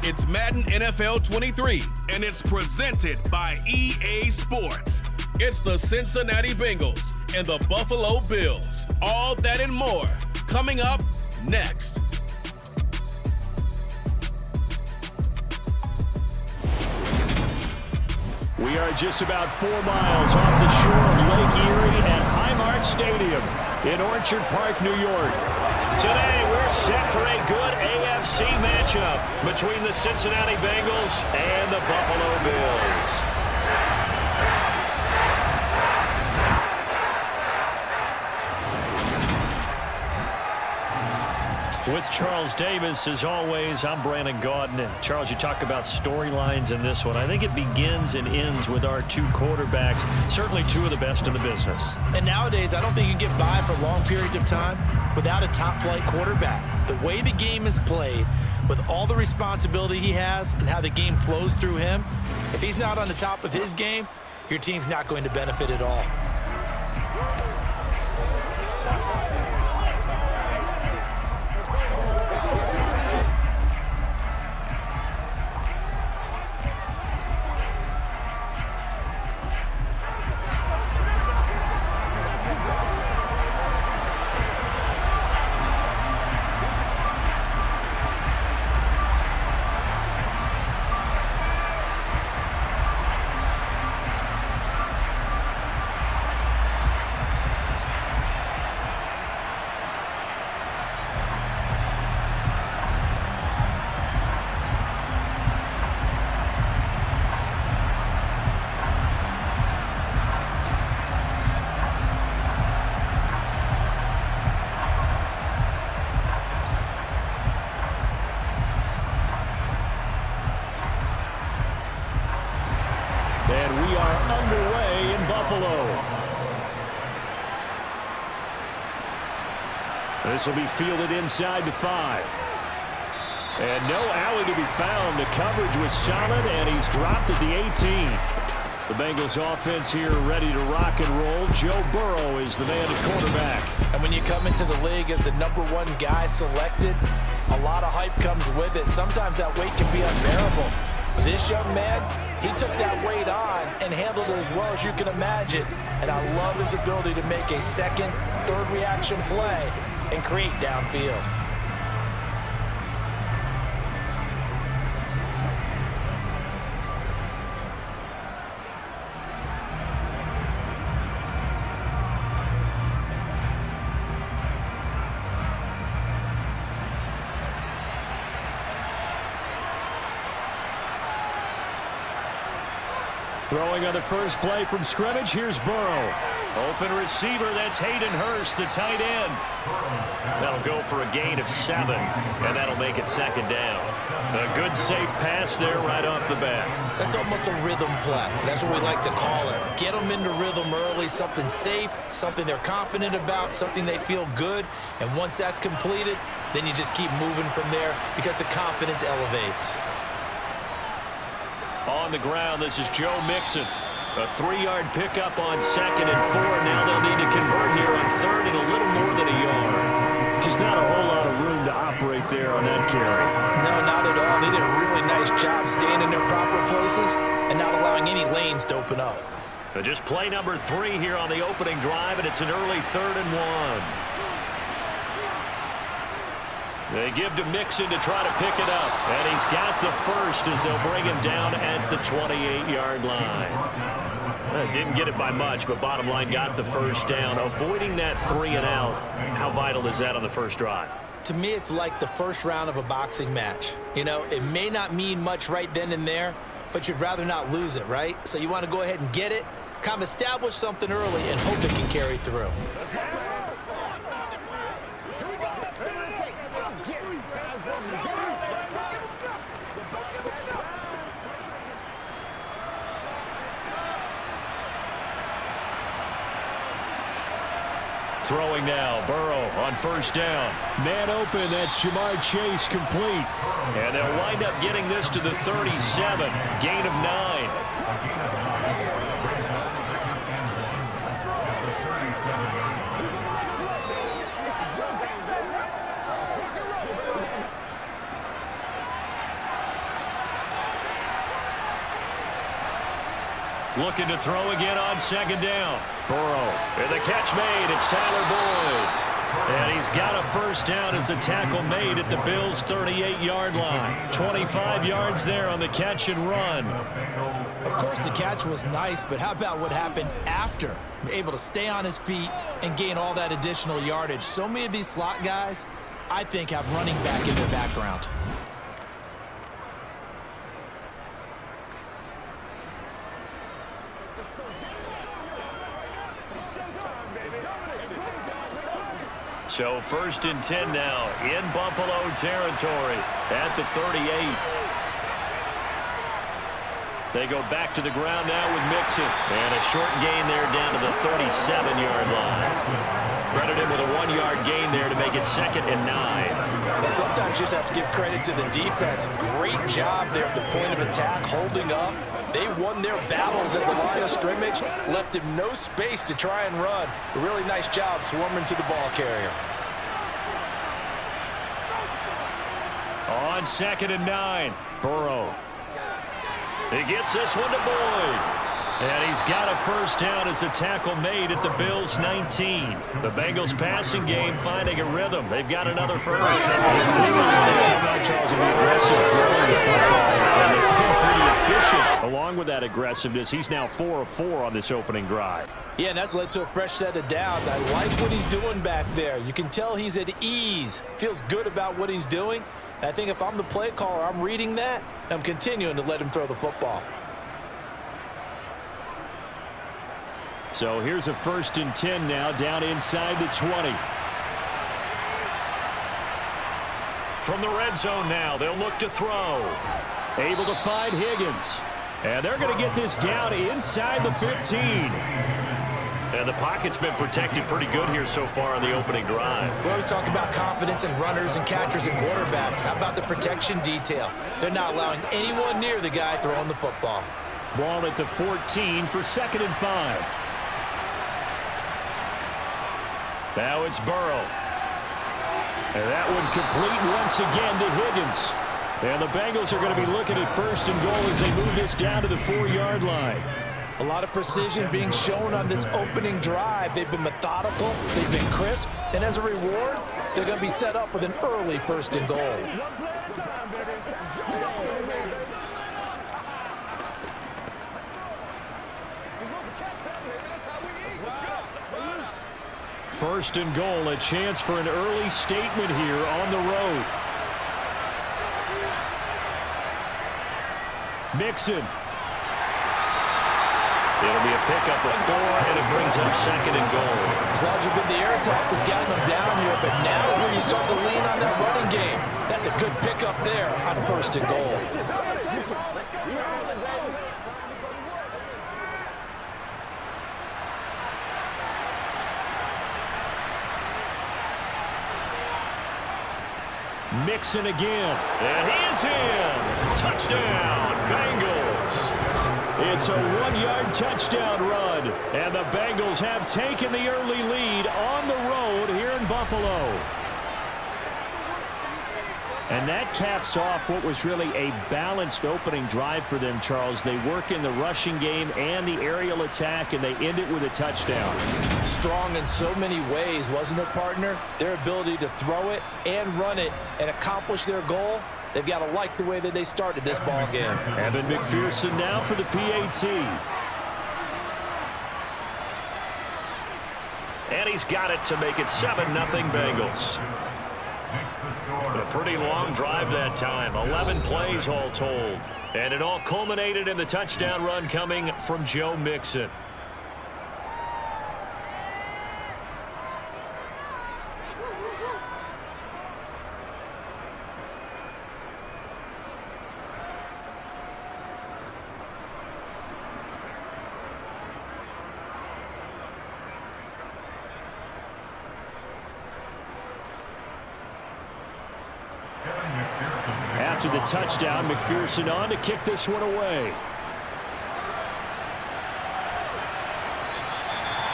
It's Madden NFL 23, and it's presented by EA Sports. It's the Cincinnati Bengals and the Buffalo Bills. All that and more coming up next. We are just about 4 miles off the shore of Lake Erie at Highmark Stadium in Orchard Park, New York. Today, we're set for a good AFC matchup between the Cincinnati Bengals and the Buffalo Bills. With Charles Davis, as always, I'm Brandon Gaudin. And Charles, you talk about storylines in this one. I think it begins and ends with our two quarterbacks, certainly two of the best in the business. And nowadays, I don't think you can get by for long periods of time without a top-flight quarterback. The way the game is played, with all the responsibility he has and how the game flows through him, if he's not on the top of his game, your team's not going to benefit at all. And we are underway in Buffalo. This will be fielded inside the 5. And no alley to be found. The coverage was solid, and he's dropped at the 18. The Bengals offense here ready to rock and roll. Joe Burrow is the man at quarterback. And when you come into the league as the #1 guy selected, a lot of hype comes with it. Sometimes that weight can be unbearable. This young man, he took that weight on and handled it as well as you can imagine. And I love his ability to make a second, third reaction play and create downfield. Throwing on the first play from scrimmage, here's Burrow. Open receiver, that's Hayden Hurst, the tight end. That'll go for a gain of 7, and that'll make it second down. A good, safe pass there right off the bat. That's almost a rhythm play. That's what we like to call it. Get them into rhythm early, something safe, something they're confident about, something they feel good. And once that's completed, then you just keep moving from there because the confidence elevates. On the ground, this is Joe Mixon. A 3-yard pickup on 2nd and 4. Now they'll need to convert here on 3rd and a little more than a yard. Just not a whole lot of room to operate there on that carry. No, not at all. They did a really nice job staying in their proper places and not allowing any lanes to open up. Just play number 3 here on the opening drive, and it's an early 3rd and 1. They give to Mixon to try to pick it up. And he's got the first as they'll bring him down at the 28-yard line. Didn't get it by much, but bottom line got the first down. Avoiding that 3 and out. How vital is that on the first drive? To me, it's like the first round of a boxing match. You know, it may not mean much right then and there, but you'd rather not lose it, right? So you want to go ahead and get it, kind of establish something early, and hope it can carry through. Throwing now, Burrow on first down. Man open, that's Jamar Chase complete. And they'll wind up getting this to the 37. Gain of 9. Looking to throw again on second down. Burrow. And the catch made. It's Tyler Boyd. And he's got a first down as a tackle made at the Bills' 38-yard line. 25 yards there on the catch and run. Of course, the catch was nice, but how about what happened after? Able to stay on his feet and gain all that additional yardage. So many of these slot guys, I think, have running back in their background. So 1st and 10 now in Buffalo territory at the 38. They go back to the ground now with Mixon. And a short gain there down to the 37-yard line. Credit him with a 1-yard gain there to make it 2nd and 9. Well, sometimes you just have to give credit to the defense. Great job there at the point of attack, holding up. They won their battles at the line of scrimmage, left him no space to try and run. A really nice job swarming to the ball carrier. On 2nd and 9, Burrow. He gets this one to Boyd. And he's got a first down as a tackle made at the Bills' 19. The Bengals passing game finding a rhythm. They've got another first. Along with that aggressiveness, he's now 4 of 4 on this opening drive. Yeah, and that's led to a fresh set of downs. I like what he's doing back there. You can tell he's at ease. Feels good about what he's doing. I think if I'm the play caller, I'm reading that, and I'm continuing to let him throw the football. So here's a 1st and 10 now down inside the 20. From the red zone now, they'll look to throw. Able to find Higgins. And they're going to get this down inside the 15. And the pocket's been protected pretty good here so far on the opening drive. We always talk about confidence in runners and catchers and quarterbacks. How about the protection detail? They're not allowing anyone near the guy throwing the football. Ball at the 14 for 2nd and 5. Now it's Burrow. And that one complete once again to Higgins. And the Bengals are going to be looking at 1st and goal as they move this down to the 4-yard line. A lot of precision being shown on this opening drive. They've been methodical, they've been crisp, and as a reward, they're going to be set up with an early 1st and goal. First and goal, a chance for an early statement here on the road. Mixon. It'll be a pickup of 4, and it brings up 2nd and goal. As long as you've been the air attack that's gotten them down here, but now here you start to lean on that running game. That's a good pickup there on 1st and goal. Mixon again, and he is in. Touchdown, Bengals. It's a 1-yard touchdown run, and the Bengals have taken the early lead on the road here in Buffalo. And that caps off what was really a balanced opening drive for them, Charles. They work in the rushing game and the aerial attack, and they end it with a touchdown. Strong in so many ways, wasn't it, partner? Their ability to throw it and run it and accomplish their goal, they've got to like the way that they started this ball game. Evan McPherson now for the PAT. And he's got it to make it 7-0 Bengals. A pretty long drive that time, 11 plays all told. And it all culminated in the touchdown run coming from Joe Mixon. After the touchdown, McPherson on to kick this one away.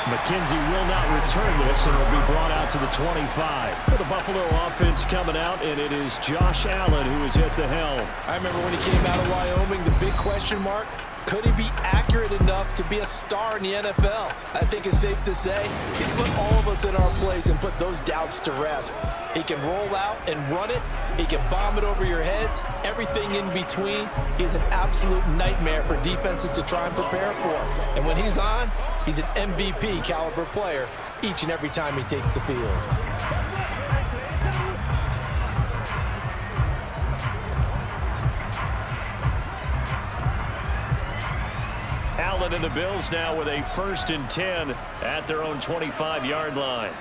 McKenzie will not return this, and will be brought out to the 25. For the Buffalo offense coming out, and it is Josh Allen who is at the helm. I remember when he came out of Wyoming, the big question mark, Could he be accurate enough to be a star in the NFL? I think it's safe to say he's put all of us in our place and put those doubts to rest. He can roll out and run it. He can bomb it over your heads. Everything in between. He's an absolute nightmare for defenses to try and prepare for. And when he's on, he's an MVP caliber player each and every time he takes the field. Allen and the Bills now with a 1st and 10 at their own 25-yard line.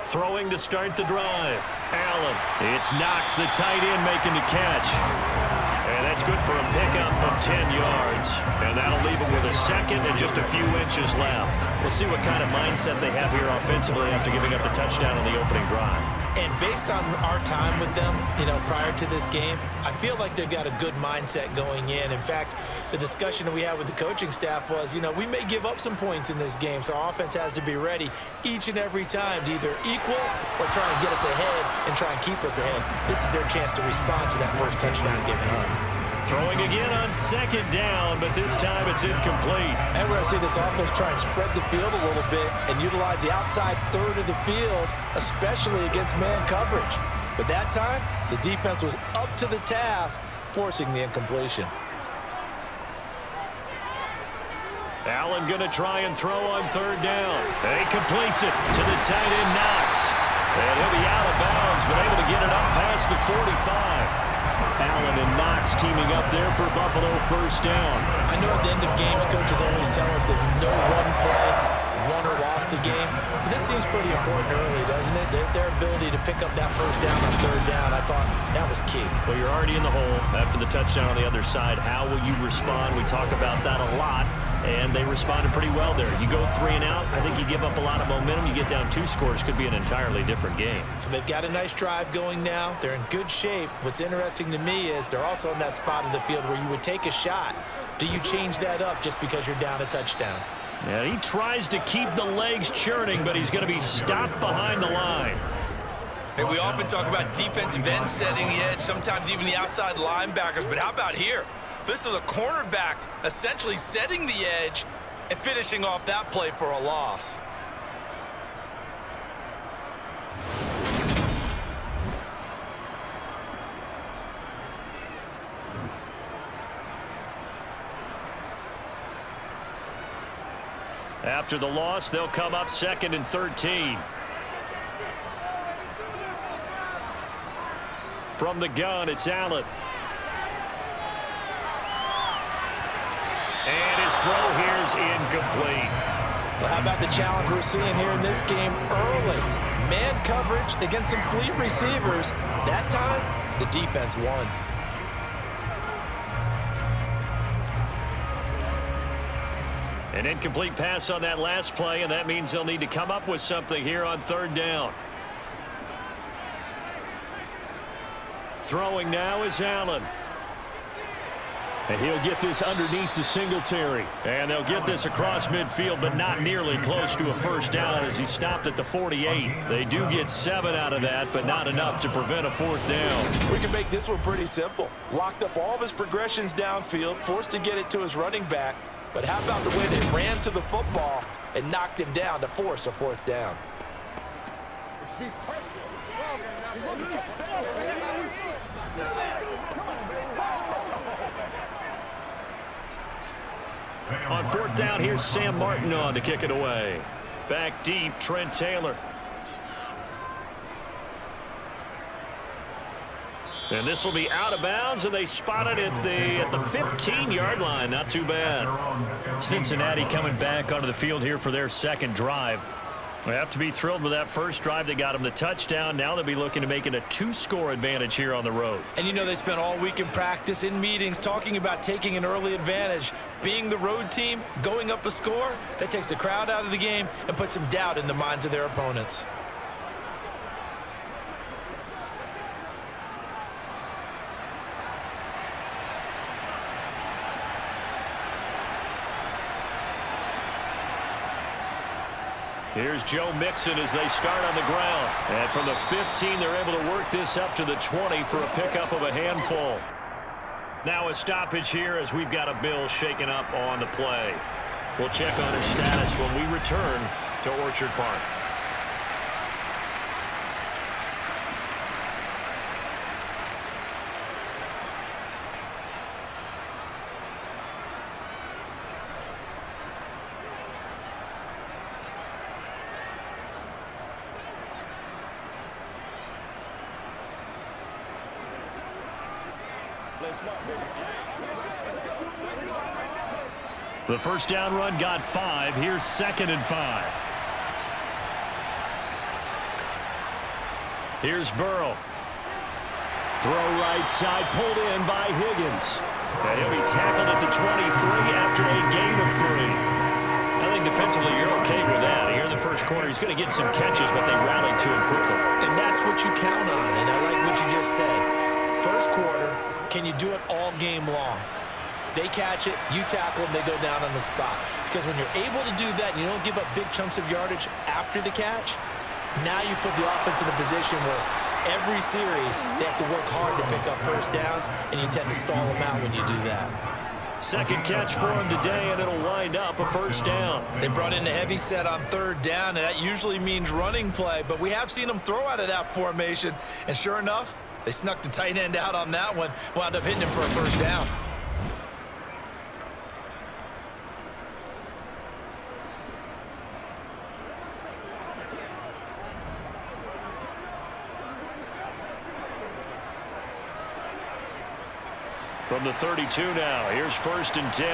Throwing to start the drive. Allen. It's Knox, the tight end, making the catch. And that's good for a pickup of 10 yards. And that'll leave him with a 2nd and just a few inches left. We'll see what kind of mindset they have here offensively after giving up the touchdown on the opening drive. And based on our time with them, prior to this game, I feel like they've got a good mindset going in. In fact, the discussion that we had with the coaching staff was, we may give up some points in this game, so our offense has to be ready each and every time to either equal or try and get us ahead and try and keep us ahead. This is their chance to respond to that first touchdown given up. Throwing again on 2nd down, but this time it's incomplete. And we're going to see this offense try and spread the field a little bit and utilize the outside third of the field, especially against man coverage. But that time, the defense was up to the task, forcing the incompletion. Allen going to try and throw on 3rd down. And he completes it to the tight end, Knox. And he'll be out of bounds, but able to get it up past the 45. Allen and Knox teaming up there for Buffalo 1st down. I know at the end of games, coaches always tell us that no one play won or lost a game. But this seems pretty important early, doesn't it? Their ability to pick up that 1st down on 3rd down, I thought that was key. Well, you're already in the hole after the touchdown on the other side. How will you respond? We talk about that a lot, and they responded pretty well there. You go 3 and out, I think you give up a lot of momentum. You get down 2 scores, could be an entirely different game. So they've got a nice drive going now. They're in good shape. What's interesting to me is they're also in that spot of the field where you would take a shot. Do you change that up just because you're down a touchdown? Yeah, he tries to keep the legs churning, but he's going to be stopped behind the line. Hey, we often talk about defensive ends setting the edge, sometimes even the outside linebackers, but how about here? This is a cornerback essentially setting the edge and finishing off that play for a loss. After the loss, they'll come up 2nd and 13. From the gun, it's Allen. And his throw here's incomplete. Well, how about the challenge we're seeing here in this game early? Man coverage against some fleet receivers. That time, the defense won. An incomplete pass on that last play, and that means they'll need to come up with something here on 3rd down. Throwing now is Allen. And he'll get this underneath to Singletary. And they'll get this across midfield, but not nearly close to a 1st down as he stopped at the 48. They do get 7 out of that, but not enough to prevent a 4th down. We can make this one pretty simple. Locked up all of his progressions downfield, forced to get it to his running back. But how about the way they ran to the football and knocked him down to force a 4th down? On 4th down, here's Sam Martin on to kick it away. Back deep, Trent Taylor. And this will be out of bounds, and they spot it at the 15-yard line. Not too bad. Cincinnati coming back onto the field here for their 2nd drive. They have to be thrilled with that first drive. They got them the touchdown. Now they'll be looking to make it a 2-score advantage here on the road. And they spent all week in practice, in meetings, talking about taking an early advantage. Being the road team, going up a score, that takes the crowd out of the game and puts some doubt in the minds of their opponents. Here's Joe Mixon as they start on the ground. And from the 15, they're able to work this up to the 20 for a pickup of a handful. Now a stoppage here as we've got a Bills shaken up on the play. We'll check on his status when we return to Orchard Park. The first down run got 5. Here's 2nd and 5. Here's Burrow. Throw right side, pulled in by Higgins. And he'll be tackled at the 23 after a gain of 3. I think defensively you're okay with that. Here in the first quarter, he's going to get some catches, but they rallied to him quickly. And that's what you count on, and I like what you just said. First quarter, can you do it all game long? They catch it, you tackle them, they go down on the spot. Because when you're able to do that and you don't give up big chunks of yardage after the catch, now you put the offense in a position where every series they have to work hard to pick up first downs, and you tend to stall them out when you do that. Second catch for him today, and it'll wind up a first down. They brought in a heavy set on 3rd down, and that usually means running play, but we have seen them throw out of that formation, and sure enough, they snuck the tight end out on that one, wound up hitting him for a first down. From the 32 now, here's 1st and 10.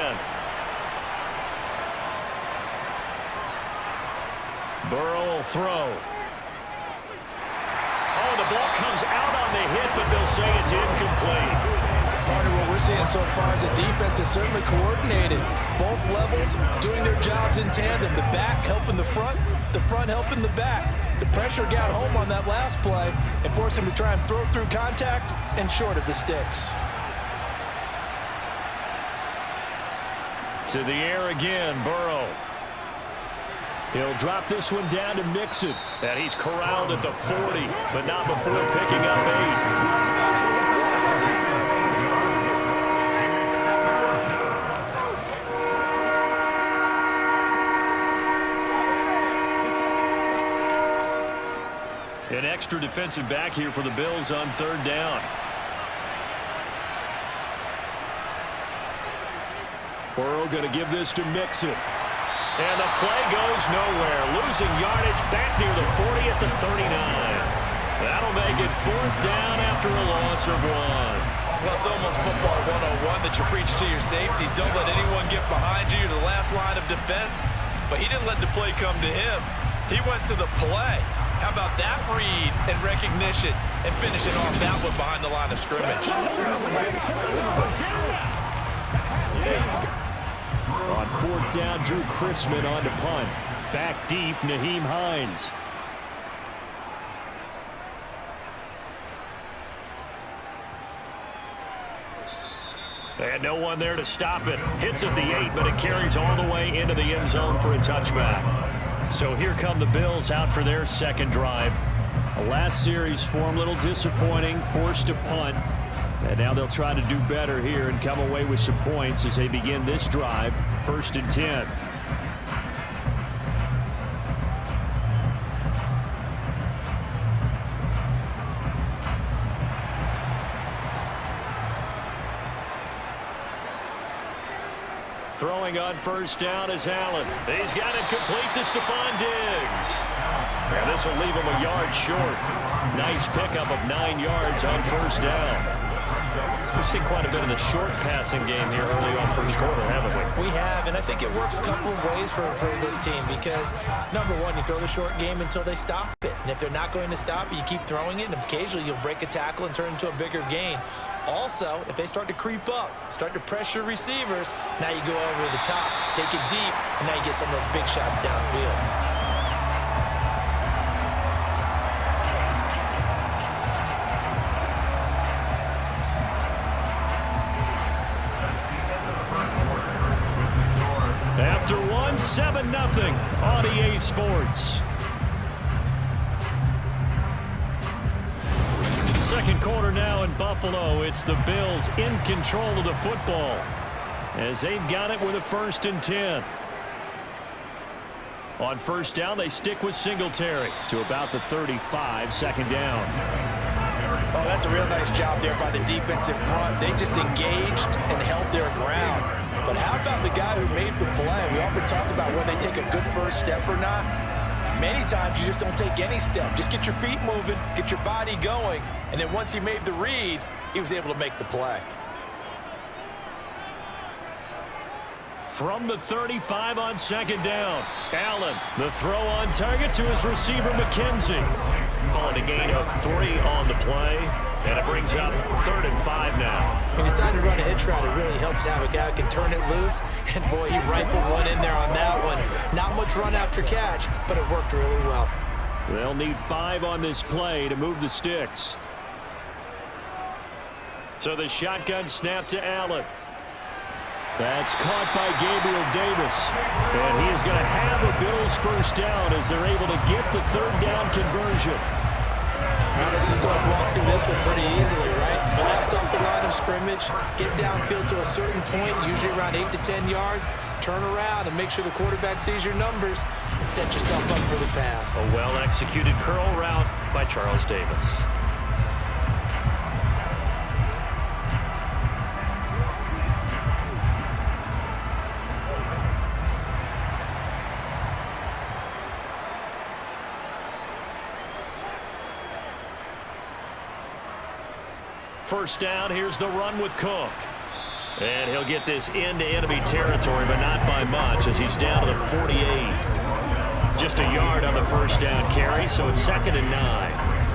Burrow will throw. Oh, the ball comes out on the hit, but they'll say it's incomplete. Part of what we're seeing so far is the defense is certainly coordinated. Both levels doing their jobs in tandem. The back helping the front helping the back. The pressure got home on that last play and forced him to try and throw through contact and short of the sticks. To the air again, Burrow. He'll drop this one down to Mixon. And he's corralled at the 40, but not before picking up 8. An extra defensive back here for the Bills on 3rd down. Burrow going to give this to Mixon. And the play goes nowhere. Losing yardage back near the 40 at the 39. That'll make it 4th down after a loss of 1. Well, it's almost football 101 that you preach to your safeties. Don't let anyone get behind you. You're the last line of defense. But he didn't let the play come to him. He went to the play. How about that read and recognition and finishing off that one behind the line of scrimmage? On 4th down, Drew Chrisman on to punt. Back deep, Nyheim Hines. And no one there to stop it. Hits at the 8, but it carries all the way into the end zone for a touchback. So here come the Bills out for their 2nd drive. The last series form a little disappointing, forced to punt. And now they'll try to do better here and come away with some points as they begin this drive. 1st and 10. Throwing on 1st down is Allen. He's got it complete to Stephon Diggs. And this will leave him a yard short. Nice pickup of 9 yards on 1st down. We've seen quite a bit of the short passing game here early on 1st quarter, haven't we? We have, and I think it works a couple of ways for this team because, number one, you throw the short game until they stop it. And if they're not going to stop it, you keep throwing it, and occasionally you'll break a tackle and turn into a bigger gain. Also, if they start to creep up, start to pressure receivers, now you go over the top, take it deep, and now you get some of those big shots downfield. After 7-0 on EA Sports. Second quarter now in Buffalo. It's the Bills in control of the football as they've got it with a 1st and 10. On first down, they stick with Singletary to about the 35, second down. Oh, that's a real nice job there by the defensive front. They just engaged and held their ground. But how about the guy who made the play? We often talk about whether they take a good first step or not. Many times you just don't take any step. Just get your feet moving, get your body going, and then once he made the read, he was able to make the play. From the 35 on second down, Allen, the throw on target to his receiver, McKenzie. Calling a gain of 3 on the play, and it brings up 3rd and 5 now. He decided to run a hitch route. It really helps to have a guy who can turn it loose, and boy, he rifled one in there on that one. Not much run after catch, but it worked really well. They'll need 5 on this play to move the sticks. So the shotgun snap to Allen. That's caught by Gabriel Davis. And he is going to have a Bills first down as they're able to get the 3rd down conversion. Now let's just go and walk through this one pretty easily, right? Blast off the line of scrimmage, get downfield to a certain point, usually around 8 to 10 yards, turn around and make sure the quarterback sees your numbers and set yourself up for the pass. A well-executed curl route by Charles Davis. First down, here's the run with Cook. And he'll get this into enemy territory, but not by much as he's down to the 48. Just a yard on the first down carry, so it's 2nd and 9.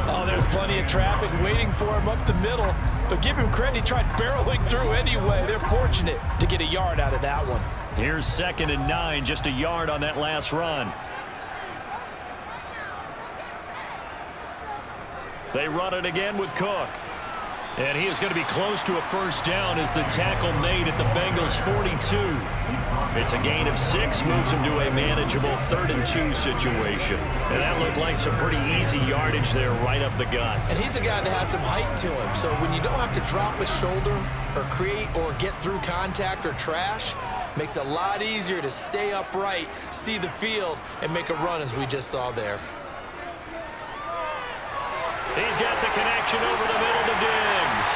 Oh, there's plenty of traffic waiting for him up the middle. But give him credit, he tried barreling through anyway. They're fortunate to get a yard out of that one. Here's 2nd and 9, just a yard on that last run. They run it again with Cook. And he is going to be close to a first down as the tackle made at the Bengals' 42. It's a gain of 6, moves him to a manageable 3rd and 2 situation. And that looked like some pretty easy yardage there right up the gut. And he's a guy that has some height to him. So when you don't have to drop a shoulder or create or get through contact or trash, makes it a lot easier to stay upright, see the field, and make a run as we just saw there. He's got the connection over the middle to Diggs.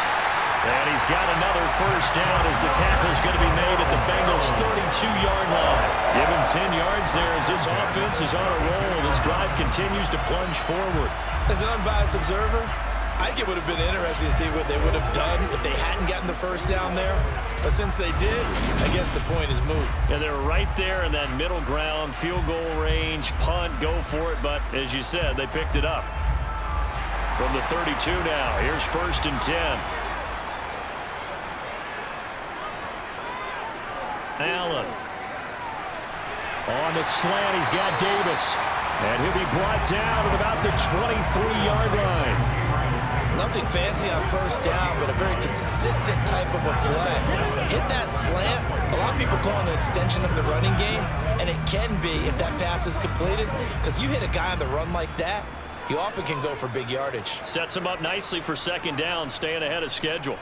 And he's got another first down as the tackle's going to be made at the Bengals' 32-yard line. Give him 10 yards there as this offense is on a roll. This drive continues to plunge forward. As an unbiased observer, I think it would have been interesting to see what they would have done if they hadn't gotten the first down there. But since they did, I guess the point is moot. And they're right there in that middle ground, field goal range, punt, go for it. But as you said, they picked it up. From the 32 now, here's 1st and 10. Allen. On the slant, he's got Davis. And he'll be brought down at about the 23-yard line. Nothing fancy on first down, but a very consistent type of a play. Hit that slant. A lot of people call it an extension of the running game, and it can be if that pass is completed, because you hit a guy on the run like that, you often can go for big yardage. Sets him up nicely for second down, staying ahead of schedule.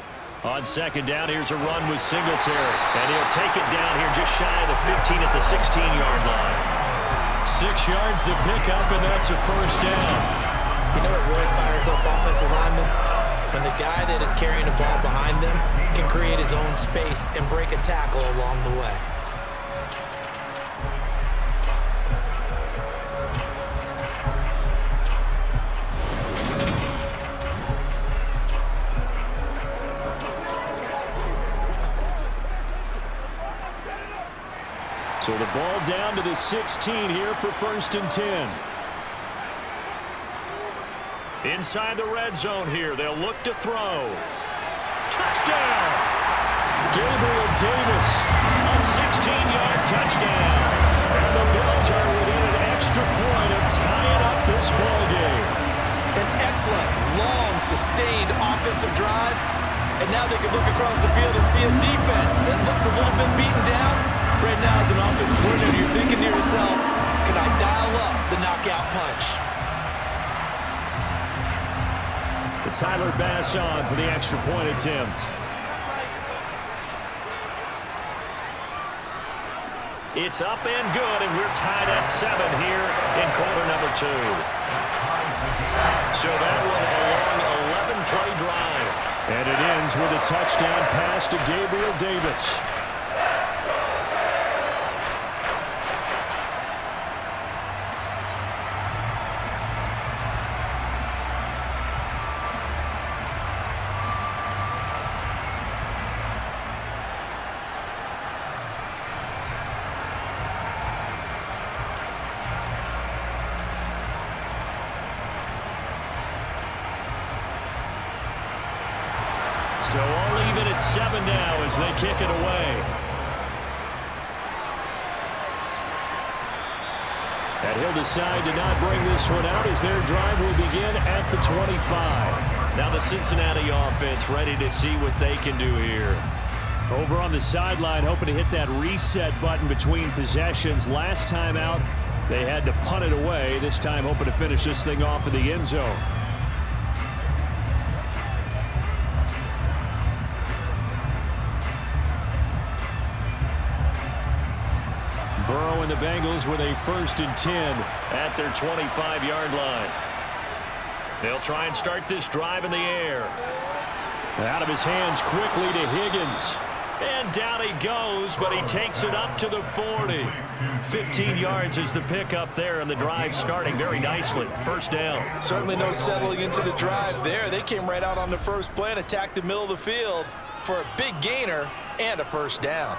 On second down, here's a run with Singletary. And he'll take it down here just shy of the 15 at the 16-yard line. 6 yards the pickup, and that's a first down. You know what really fires up offensive linemen? When the guy that is carrying the ball behind them can create his own space and break a tackle along the way. So the ball down to the 16 here for 1st and 10. Inside the red zone here, they'll look to throw. Touchdown! Gabriel Davis, a 16-yard touchdown. And the Bills are within an extra point of tying up this ball game. An excellent, long, sustained offensive drive. And now they can look across the field and see a defense that looks a little bit beaten down. Right now, as an offensive coordinator, you're thinking to yourself, can I dial up the knockout punch? The Tyler Bass on for the extra point attempt. It's up and good, and we're tied at 7 here in quarter number 2. So that one a long 11-play drive. And it ends with a touchdown pass to Gabriel Davis. So all even at 7 now as they kick it away. And he'll decide to not bring this one out as their drive will begin at the 25. Now the Cincinnati offense ready to see what they can do here. Over on the sideline, hoping to hit that reset button between possessions. Last time out, they had to punt it away. This time hoping to finish this thing off in the end zone. Burrow and the Bengals with a 1st and 10 at their 25-yard line. They'll try and start this drive in the air. Out of his hands quickly to Higgins. And down he goes, but he takes it up to the 40. 15 yards is the pickup there, and the drive starting very nicely. 1st down. Certainly no settling into the drive there. They came right out on the first play and attacked the middle of the field for a big gainer and a 1st down.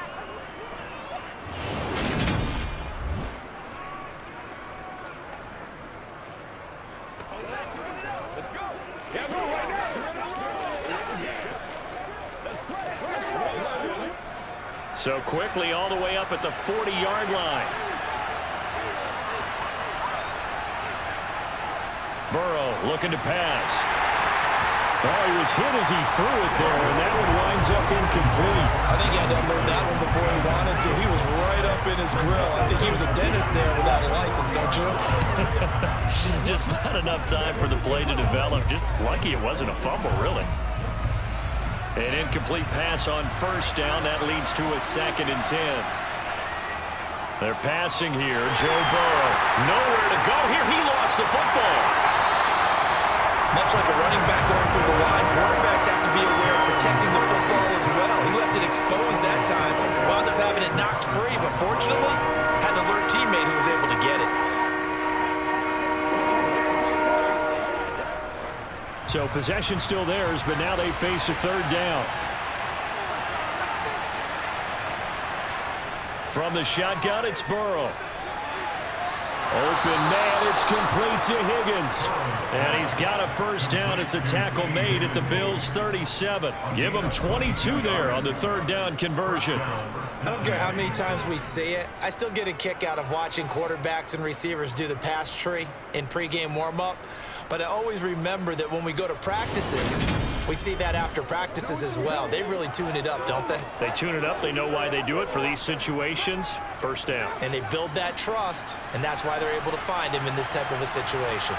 So quickly all the way up at the 40-yard line. Burrow looking to pass. Oh, he was hit as he threw it there, and that one winds up incomplete. I think he had to unload that one before he wanted to. He was right up in his grill. I think he was a dentist there without a license, don't you? Just not enough time for the play to develop. Just lucky it wasn't a fumble, really. An incomplete pass on 1st down. That leads to a 2nd and 10. They're passing here. Joe Burrow. Nowhere to go here. He lost the football. Much like a running back going through the line, quarterbacks have to be aware of protecting the football as well. He left it exposed that time. Wound up having it knocked free, but fortunately, had an alert teammate who was able to get it. So possession still theirs, but now they face a 3rd down. From the shotgun, it's Burrow. Open man, it's complete to Higgins. And he's got a 1st down as a tackle made at the Bills' 37. Give him 22 there on the 3rd down conversion. I don't care how many times we see it. I still get a kick out of watching quarterbacks and receivers do the pass tree in pregame warm-up. But I always remember that when we go to practices, we see that after practices as well. They really tune it up, don't they? They tune it up. They know why they do it for these situations. 1st down. And they build that trust, and that's why they're able to find him in this type of a situation.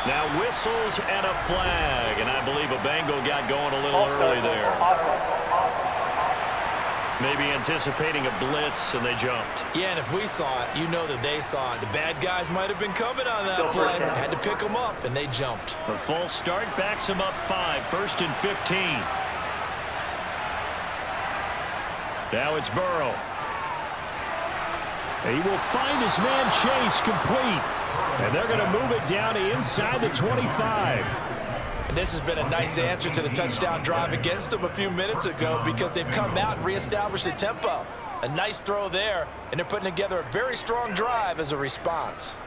Now whistles and a flag, and I believe a Bengal got going a little early there. Maybe anticipating a blitz, and they jumped. Yeah, and if we saw it, you know that they saw it. The bad guys might have been coming on that play. Had to pick them up, and they jumped. The false start backs them up 5. 1st and 15. Now it's Burrow. He will find his man Chase complete. And they're going to move it down to inside the 25. And this has been a nice answer to the touchdown drive against them a few minutes ago because they've come out and reestablished the tempo. A nice throw there, and they're putting together a very strong drive as a response.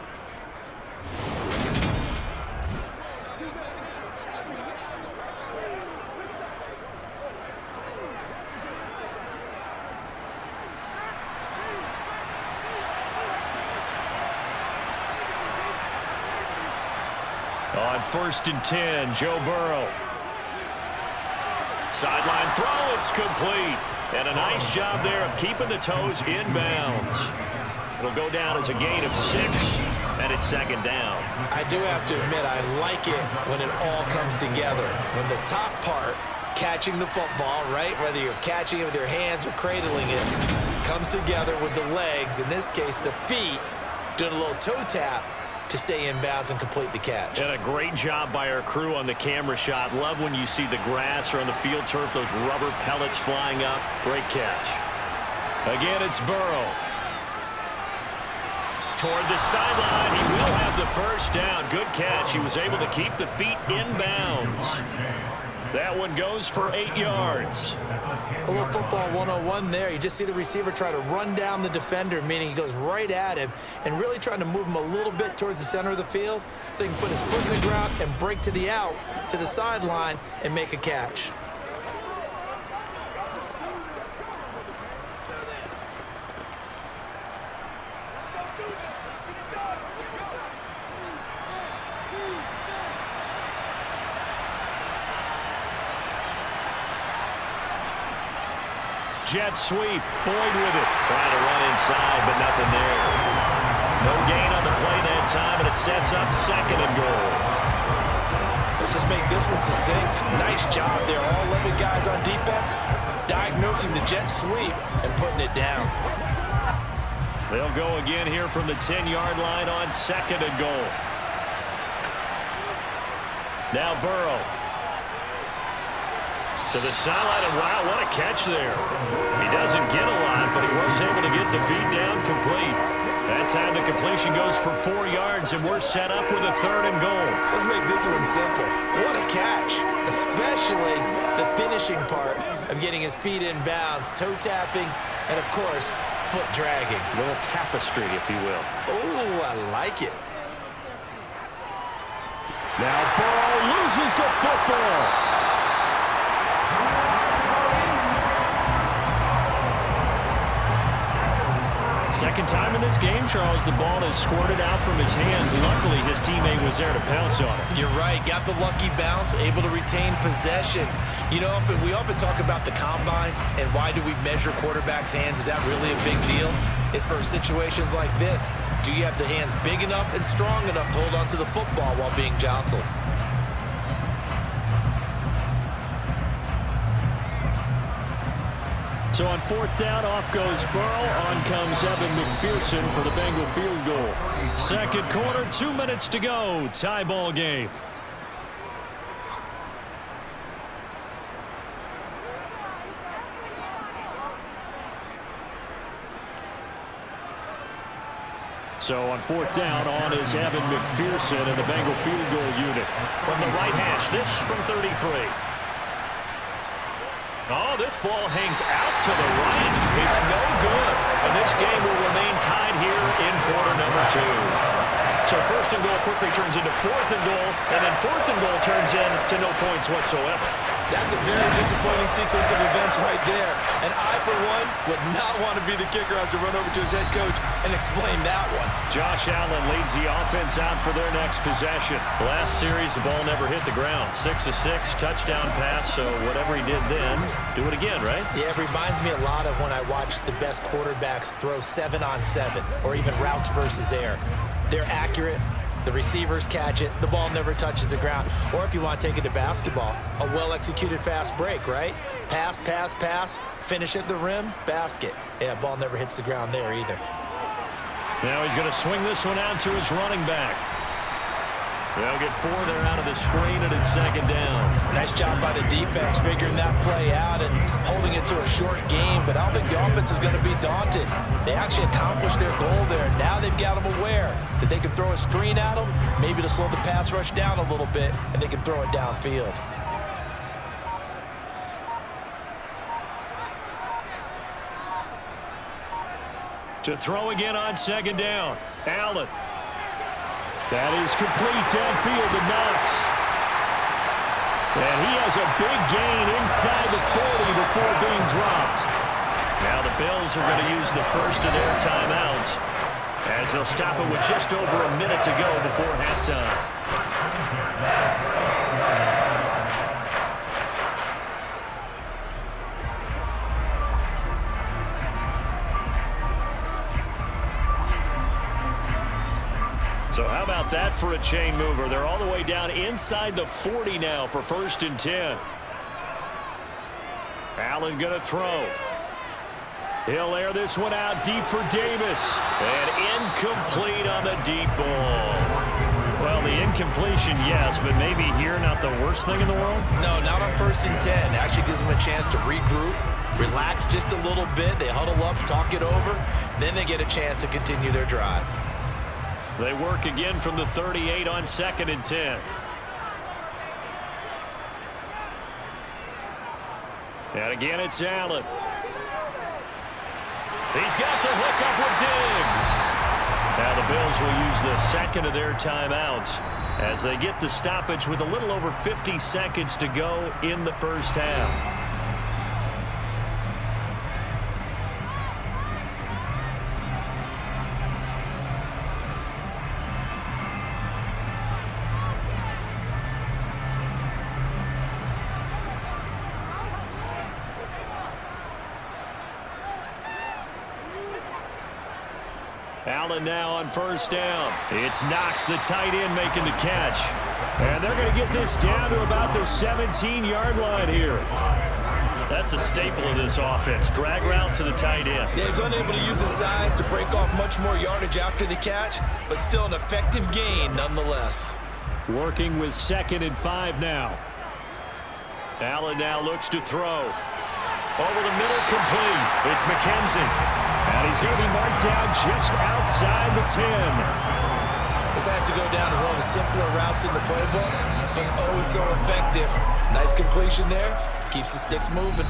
On 1st and 10, Joe Burrow. Sideline throw, it's complete. And a nice job there of keeping the toes inbounds. It'll go down as a gain of 6. And it's second down. I do have to admit, I like it when it all comes together. When the top part, catching the football, right, whether you're catching it with your hands or cradling it, comes together with the legs, in this case the feet, doing a little toe tap to stay in bounds and complete the catch. And a great job by our crew on the camera shot. Love when you see the grass or on the field turf, those rubber pellets flying up. Great catch. Again, it's Burrow. Toward the sideline, he will have the first down. Good catch. He was able to keep the feet in bounds. That one goes for 8 yards. A little football 101 there. You just see the receiver try to run down the defender, meaning he goes right at him and really trying to move him a little bit towards the center of the field so he can put his foot in the ground and break to the out, to the sideline, and make a catch. Jet sweep. Boyd with it. Trying to run inside, but nothing there. No gain on the play that time, and it sets up second and goal. Let's just make this one succinct. Nice job there. All 11 guys on defense diagnosing the jet sweep and putting it down. They'll go again here from the 10-yard line on second and goal. Now Burrow. To the sideline, and wow, what a catch there. He doesn't get a lot, but he was able to get the feed down complete. That time the completion goes for 4 yards, and we're set up with a third and goal. Let's make this one simple. What a catch, especially the finishing part of getting his feet in bounds, toe tapping, and of course, foot dragging. A little tapestry, if you will. Oh, I like it. Now Burrow loses the football. Second time in this game, Charles, the ball is squirted out from his hands. Luckily, his teammate was there to pounce on it. You're right. Got the lucky bounce, able to retain possession. You know, we often talk about the combine and why do we measure quarterbacks' hands. Is that really a big deal? It's for situations like this. Do you have the hands big enough and strong enough to hold on to the football while being jostled? So on fourth down, off goes Burrow. On comes Evan McPherson for the Bengal field goal. Second quarter, 2 minutes to go. Tie ball game. So on fourth down, on is Evan McPherson in the Bengal field goal unit. From the right hash, this from 33. Oh, this ball hangs out to the right. It's no good. And this game will remain tied here in quarter number 2. So first and goal quickly turns into fourth and goal, and then fourth and goal turns into no points whatsoever. That's a very disappointing sequence of events right there. And I, for one, would not want to be the kicker who has to run over to his head coach and explain that one. Josh Allen leads the offense out for their next possession. Last series, the ball never hit the ground. 6 of 6, touchdown pass, so whatever he did then, do it again, right? Yeah, it reminds me a lot of when I watch the best quarterbacks throw 7-on-7 or even routes versus air. They're accurate. The receivers catch it. The ball never touches the ground. Or if you want to take it to basketball, a well-executed fast break, right? Pass, pass, pass, finish at the rim, basket. Yeah, ball never hits the ground there either. Now he's going to swing this one out to his running back. They'll get 4 there out of the screen, and it's second down. Nice job by the defense figuring that play out and holding it to a short game, but I don't think the offense is going to be daunted. They actually accomplished their goal there. Now they've got them aware that they can throw a screen at them, maybe to slow the pass rush down a little bit, and they can throw it downfield. To throw again on second down. Allen. That is complete downfield to Knox. And he has a big gain inside the 40 before being dropped. Now the Bills are going to use the first of their timeouts as they'll stop it with just over a minute to go before halftime. So how about that for a chain mover? They're all the way down inside the 40 now for 1st and 10. Allen going to throw. He'll air this one out deep for Davis. And incomplete on the deep ball. Well, the incompletion, yes, but maybe here not the worst thing in the world? No, not on 1st and 10. Actually gives them a chance to regroup, relax just a little bit. They huddle up, talk it over. Then they get a chance to continue their drive. They work again from the 38 on 2nd and 10. And again, it's Allen. He's got the hook up with Diggs. Now the Bills will use the second of their timeouts as they get the stoppage with a little over 50 seconds to go in the first half. Allen now on 1st down. It's Knox, the tight end, making the catch. And they're going to get this down to about the 17-yard line here. That's a staple of this offense. Drag route to the tight end. Yeah, he's unable to use his size to break off much more yardage after the catch, but still an effective gain nonetheless. Working with 2nd and 5 now. Allen now looks to throw. Over the middle, complete. It's McKenzie. And he's going to be marked down just outside the 10. This has to go down as one of the simpler routes in the playbook, but oh so effective. Nice completion there. Keeps the sticks moving.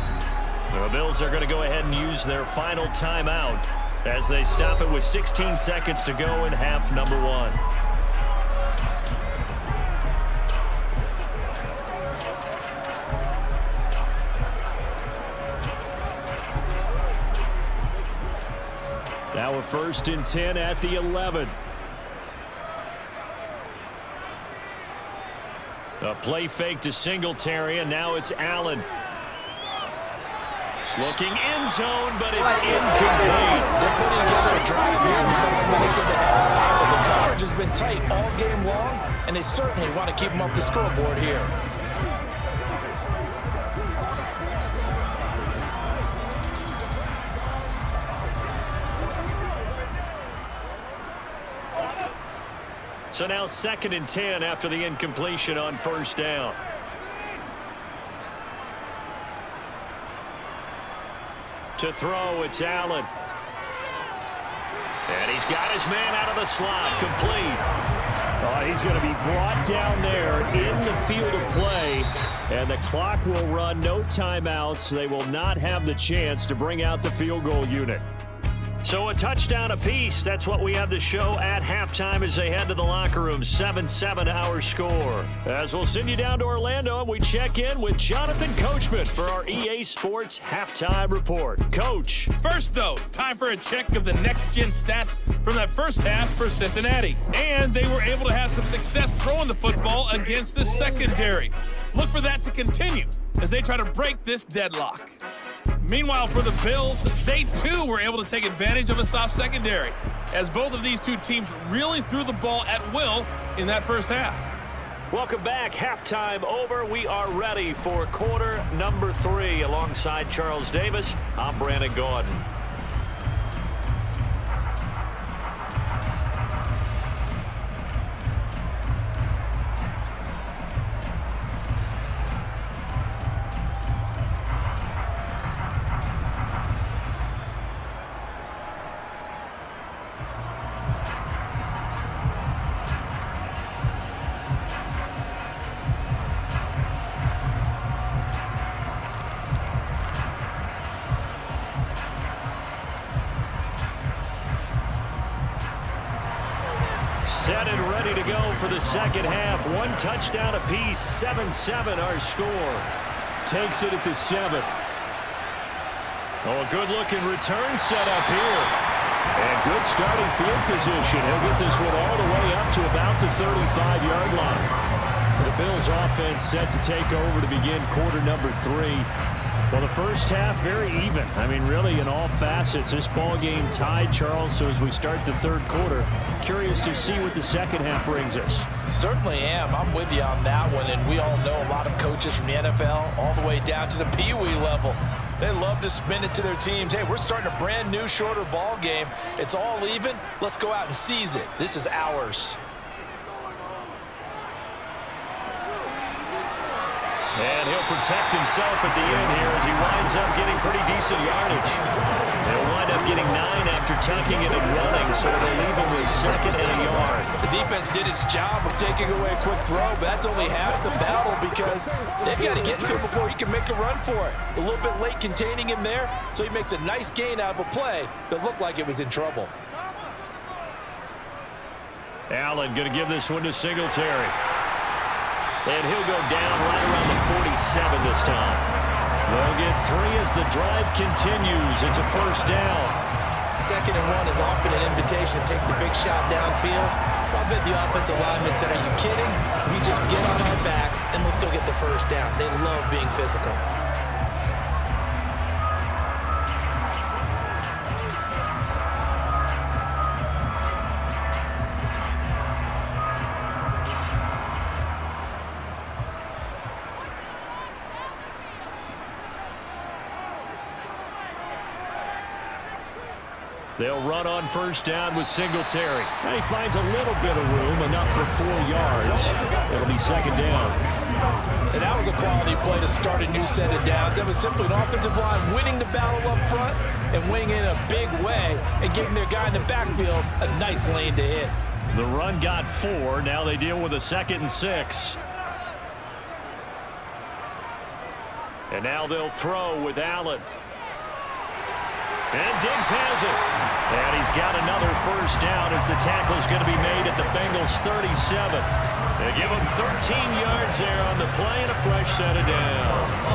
The Bills are going to go ahead and use their final timeout as they stop it with 16 seconds to go in half number 1. Now a 1st and 10 at the 11. A play fake to Singletary, and now it's Allen. Looking end zone, but it's incomplete. They're putting together a drive here in the final minutes of the half. The coverage has been tight all game long, and they certainly want to keep them off the scoreboard here. So now 2nd and 10 after the incompletion on 1st down. To throw, it's Allen. And he's got his man out of the slot, complete. Oh, he's going to be brought down there in the field of play. And the clock will run, no timeouts. They will not have the chance to bring out the field goal unit. So a touchdown apiece. That's what we have to show at halftime as they head to the locker room. 7-7 our score. As we'll send you down to Orlando, and we check in with Jonathan Coachman for our EA Sports Halftime Report. Coach. First, though, time for a check of the next-gen stats from that first half for Cincinnati. And they were able to have some success throwing the football against the secondary. Look for that to continue as they try to break this deadlock. Meanwhile, for the Bills, they too were able to take advantage of a soft secondary, as both of these two teams really threw the ball at will in that first half. Welcome back. Halftime over. We are ready for quarter number 3. Alongside Charles Davis, I'm Brandon Gordon. Set and ready to go for the second half. One touchdown apiece. 7-7 our score. Takes it at the 7. Oh, a good-looking return set up here. And good starting field position. He'll get this one all the way up to about the 35-yard line. The Bills offense set to take over to begin quarter number 3. Well, the first half, very even. I mean, really, in all facets, this ball game tied, Charles. So as we start the third quarter, curious to see what the second half brings us. Certainly am. I'm with you on that one. And we all know a lot of coaches from the NFL all the way down to the Pee-wee level. They love to spin it to their teams. Hey, we're starting a brand new, shorter ball game. It's all even. Let's go out and seize it. This is ours. And he'll protect himself at the end here as he winds up getting pretty decent yardage. They'll wind up getting 9 after tucking it and running, so they'll leave him with 2nd and a yard. The defense did its job of taking away a quick throw, but that's only half the battle because they've got to get to him before he can make a run for it. A little bit late containing him there, so he makes a nice gain out of a play that looked like it was in trouble. Allen going to give this one to Singletary. And he'll go down right around the 47 this time. They'll get 3 as the drive continues. It's a first down. 2nd and 1 is often an invitation to take the big shot downfield. I bet the offensive linemen said, are you kidding? We just get on our backs and let's go get the first down. They love being physical. They'll run on first down with Singletary. And he finds a little bit of room, enough for 4 yards. It'll be 2nd down. And that was a quality play to start a new set of downs. That was simply an offensive line winning the battle up front and winning in a big way and giving their guy in the backfield a nice lane to hit. The run got 4. Now they deal with a 2nd and 6. And now they'll throw with Allen. And Diggs has it. And he's got another first down as the tackle's going to be made at the Bengals 37. They give him 13 yards there on the play and a fresh set of downs.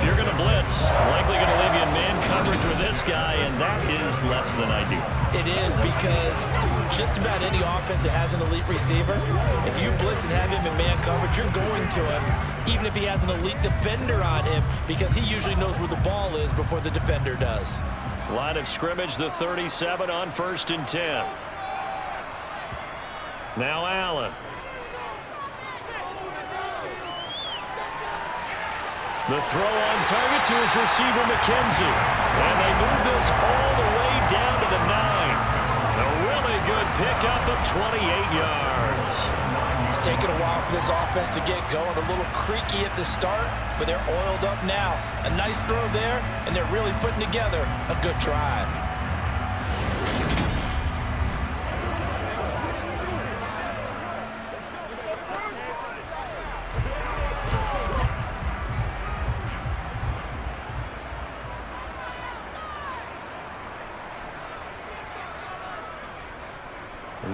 If you're going to blitz, likely going to leave you in man coverage with this guy, and that is less than ideal. It is because just about any offense that has an elite receiver, if you blitz and have him in man coverage, you're going to him, even if he has an elite defender on him, because he usually knows where the ball is before the defender does. Line of scrimmage, the 37 on 1st and 10. Now Allen. The throw on target to his receiver, McKenzie. And they move this all the way down to the 9. A really good pickup of 28 yards. It's taken a while for this offense to get going. A little creaky at the start, but they're oiled up now. A nice throw there, and they're really putting together a good drive.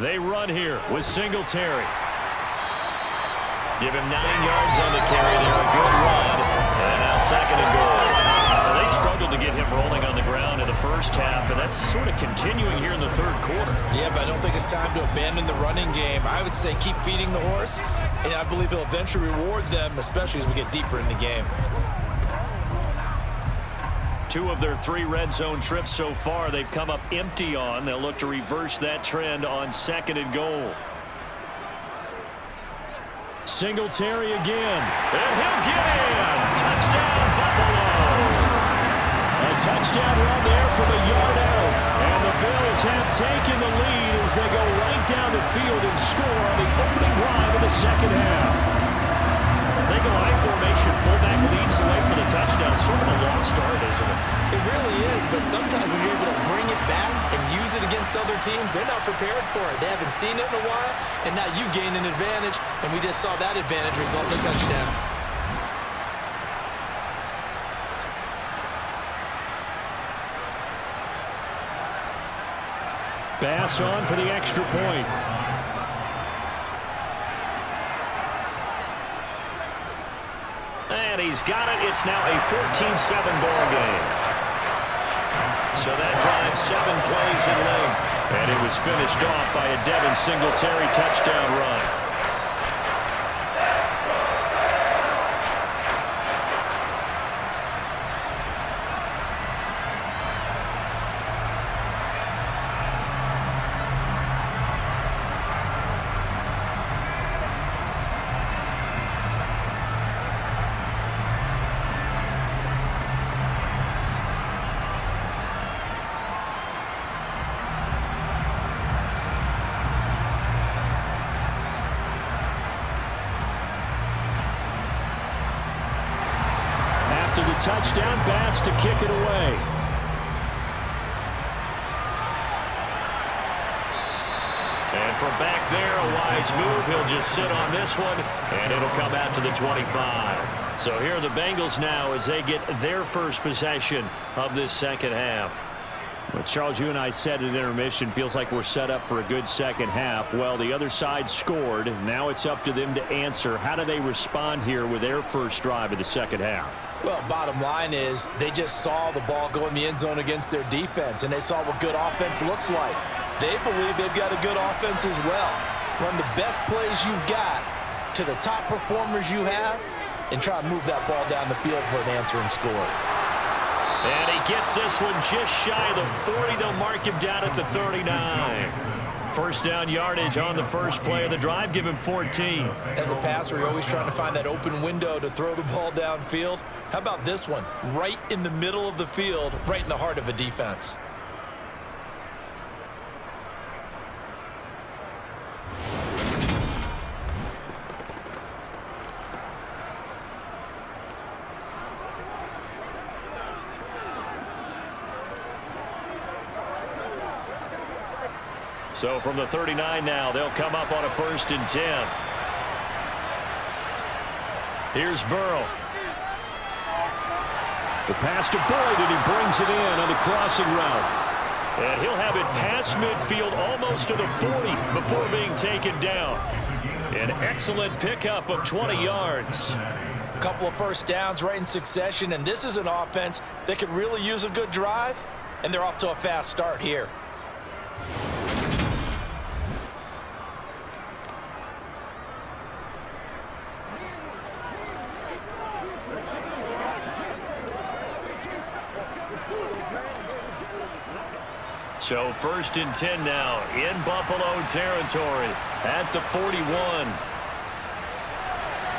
They run here with Singletary. Give him 9 yards on the carry there. A good run. And now 2nd and goal. Well, they struggled to get him rolling on the ground in the first half, and that's sort of continuing here in the third quarter. Yeah, but I don't think it's time to abandon the running game. I would say keep feeding the horse, and I believe he'll eventually reward them, especially as we get deeper in the game. 2 of their 3 red zone trips so far they've come up empty on. They'll look to reverse that trend on 2nd and goal. Singletary again. And he'll get in. Touchdown, Buffalo. A touchdown run there from a yard out. And the Bills have taken the lead as they go right down the field and score on the opening drive of the second half. They go I formation. Fullback leads the way for the touchdown. Sort of a long start, isn't it? It really is, but sometimes when you're able to bring it back and use it against other teams, they're not prepared for it. They haven't seen it in a while, and now you gain an advantage, and we just saw that advantage result in a touchdown. Bass on for the extra point. And he's got it. It's now a 14-7 ball game. So that drives 7 plays in length. And it was finished off by a Devin Singletary touchdown run. touchdown pass to kick it away. And from back there, a wise move. He'll just sit on this one, and it'll come out to the 25. So here are the Bengals now as they get their first possession of this second half. Well, Charles, you and I said at intermission, feels like we're set up for a good second half. Well, the other side scored. Now it's up to them to answer. How do they respond here with their first drive of the second half? Well, bottom line is they just saw the ball go in the end zone against their defense, and they saw what good offense looks like. They believe they've got a good offense as well. Run the best plays you've got to the top performers you have and try to move that ball down the field for an answering score. And he gets this one just shy of the 40. They'll mark him down at the 39. First down yardage on the first play of the drive. Give him 14. As a passer, you're always trying to find that open window to throw the ball downfield. How about this one? Right in the middle of the field, right in the heart of a defense. So from the 39 now, they'll come up on a 1st and 10. Here's Burrow. The pass to Boyd, and he brings it in on the crossing route. And he'll have it past midfield almost to the 40 before being taken down. An excellent pickup of 20 yards. A couple of first downs right in succession, and this is an offense that could really use a good drive, and they're off to a fast start here. So 1st and 10 now in Buffalo territory at the 41.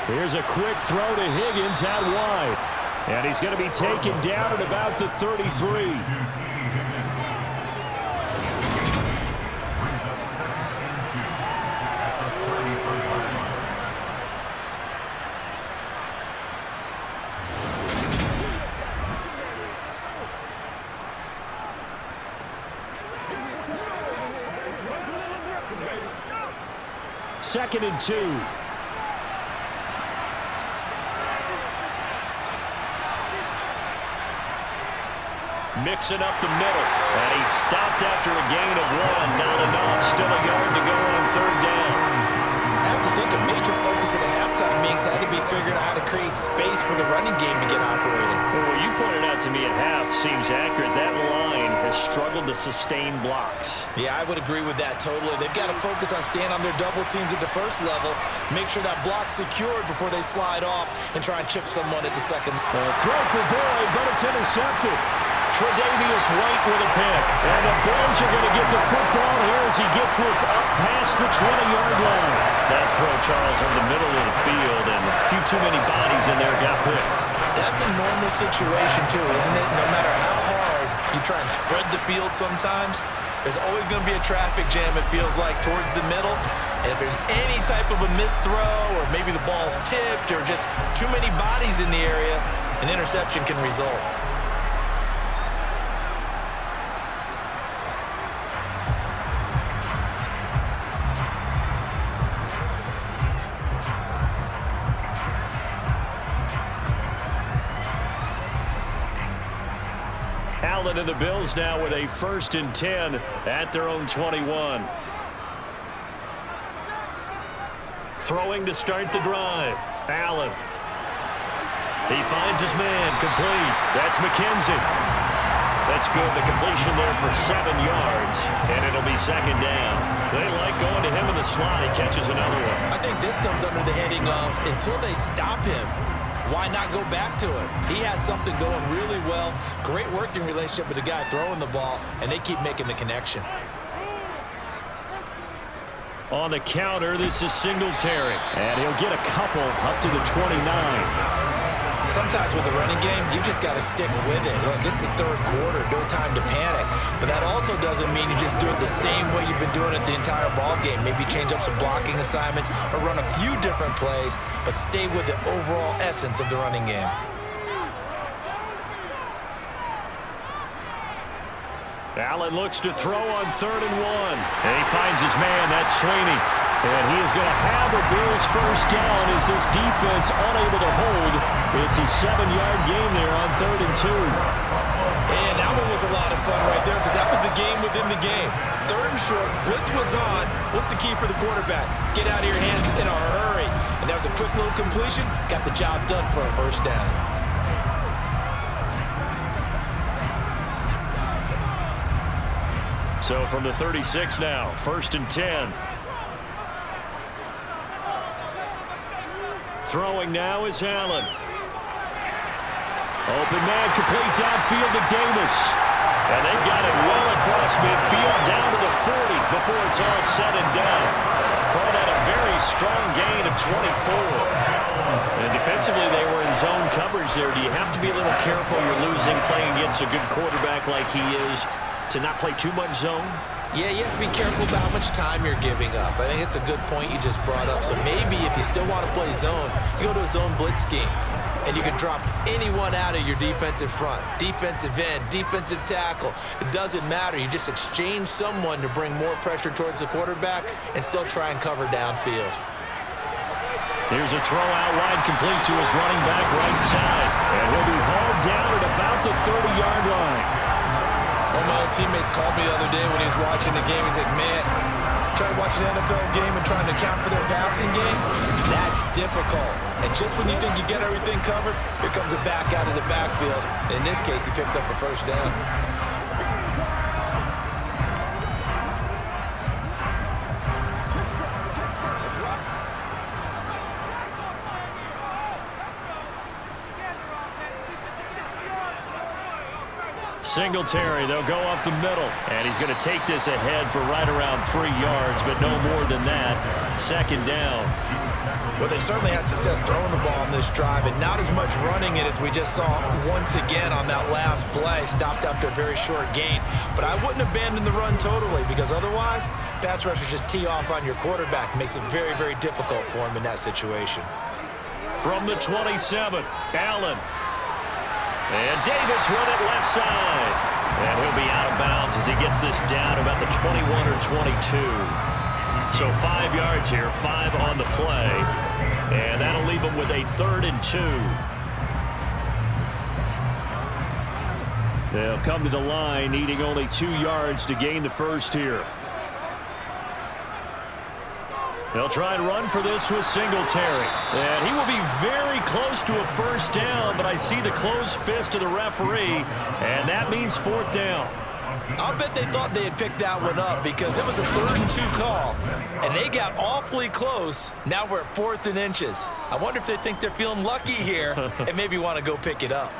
Here's a quick throw to Higgins out wide. And he's going to be taken down at about the 33. Second and 2. Mixing up the middle. And he's stopped after a gain of 1. Not enough. Still a yard to go on 3rd down. I have to think a major focus of the halftime meetings had to be figuring out how to create space for the running game to get operating. Well, what you pointed out to me at half seems accurate. That line has struggled to sustain blocks. Yeah, I would agree with that totally. They've got to focus on staying on their double teams at the first level, make sure that block's secured before they slide off and try and chip someone at the second. Throw for Boyd, but it's intercepted. Tre'Davious White with a pick. And the Bills are going to get the football here as he gets this up past the 20-yard line. That throw, Charles, in the middle of the field, and a few too many bodies in there got picked. That's a normal situation, too, isn't it? No matter how hard you try and spread the field sometimes, there's always going to be a traffic jam, it feels like, towards the middle. And if there's any type of a missed throw, or maybe the ball's tipped, or just too many bodies in the area, an interception can result. Allen and the Bills now with a 1st and 10 at their own 21. Throwing to start the drive. Allen. He finds his man. Complete. That's McKenzie. That's good. The completion there for 7 yards, and it'll be 2nd down. They like going to him in the slot. He catches another one. I think this comes under the heading of until they stop him, why not go back to it? He has something going really well. Great working relationship with the guy throwing the ball, and they keep making the connection. On the counter, this is Singletary. And he'll get a couple up to the 29. Sometimes with the running game, you've just got to stick with it. Look, it's the 3rd quarter, no time to panic. But that also doesn't mean you just do it the same way you've been doing it the entire ball game. Maybe change up some blocking assignments or run a few different plays, but stay with the overall essence of the running game. Allen looks to throw on 3rd and 1. And he finds his man. That's Sweeney. And he is going to have a Bills first down as this defense unable to hold. It's a 7-yard gain there on 3rd and 2. And that one was a lot of fun right there because that was the game within the game. 3rd and short, blitz was on. What's the key for the quarterback? Get out of your hands in a hurry. And that was a quick little completion. Got the job done for a first down. So from the 36 now, 1st and 10. Throwing now is Allen. Open man, complete downfield to Davis. And they've got it well across midfield down to the 40 before it's all said and done. Called out a very strong gain of 24. And defensively, they were in zone coverage there. Do you have to be a little careful you're losing playing against a good quarterback like he is to not play too much zone? Yeah, you have to be careful about how much time you're giving up. I think it's a good point you just brought up. So maybe if you still want to play zone, you go to a zone blitz scheme. And you can drop anyone out of your defensive front. Defensive end, defensive tackle. It doesn't matter. You just exchange someone to bring more pressure towards the quarterback and still try and cover downfield. Here's a throw out wide complete to his running back right side. And he'll be hauled down at about the 30-yard line. One of my old teammates called me the other day when he was watching the game. He's like, man, trying to watch an NFL game and trying to account for their passing game, that's difficult. And just when you think you get everything covered, here comes a back out of the backfield. And in this case, he picks up a first down. Singletary, they'll go up the middle. And he's going to take this ahead for right around 3 yards, but no more than that. 2nd down. Well, they certainly had success throwing the ball on this drive, and not as much running it as we just saw once again on that last play. Stopped after a very short gain. But I wouldn't abandon the run totally, because otherwise, pass rushers just tee off on your quarterback. Makes it very, very difficult for him in that situation. From the 27, Allen. And Davis with it left side. And he'll be out of bounds as he gets this down about the 21 or 22. So 5 yards here, 5 on the play. And that'll leave him with a 3rd and 2. They'll come to the line needing only 2 yards to gain the first here. They'll try and run for this with Singletary. And he will be very close to a first down, but I see the closed fist of the referee, and that means 4th down. I'll bet they thought they had picked that one up because it was a 3rd and 2 call, and they got awfully close. Now we're at 4th and inches. I wonder if they think they're feeling lucky here and maybe want to go pick it up.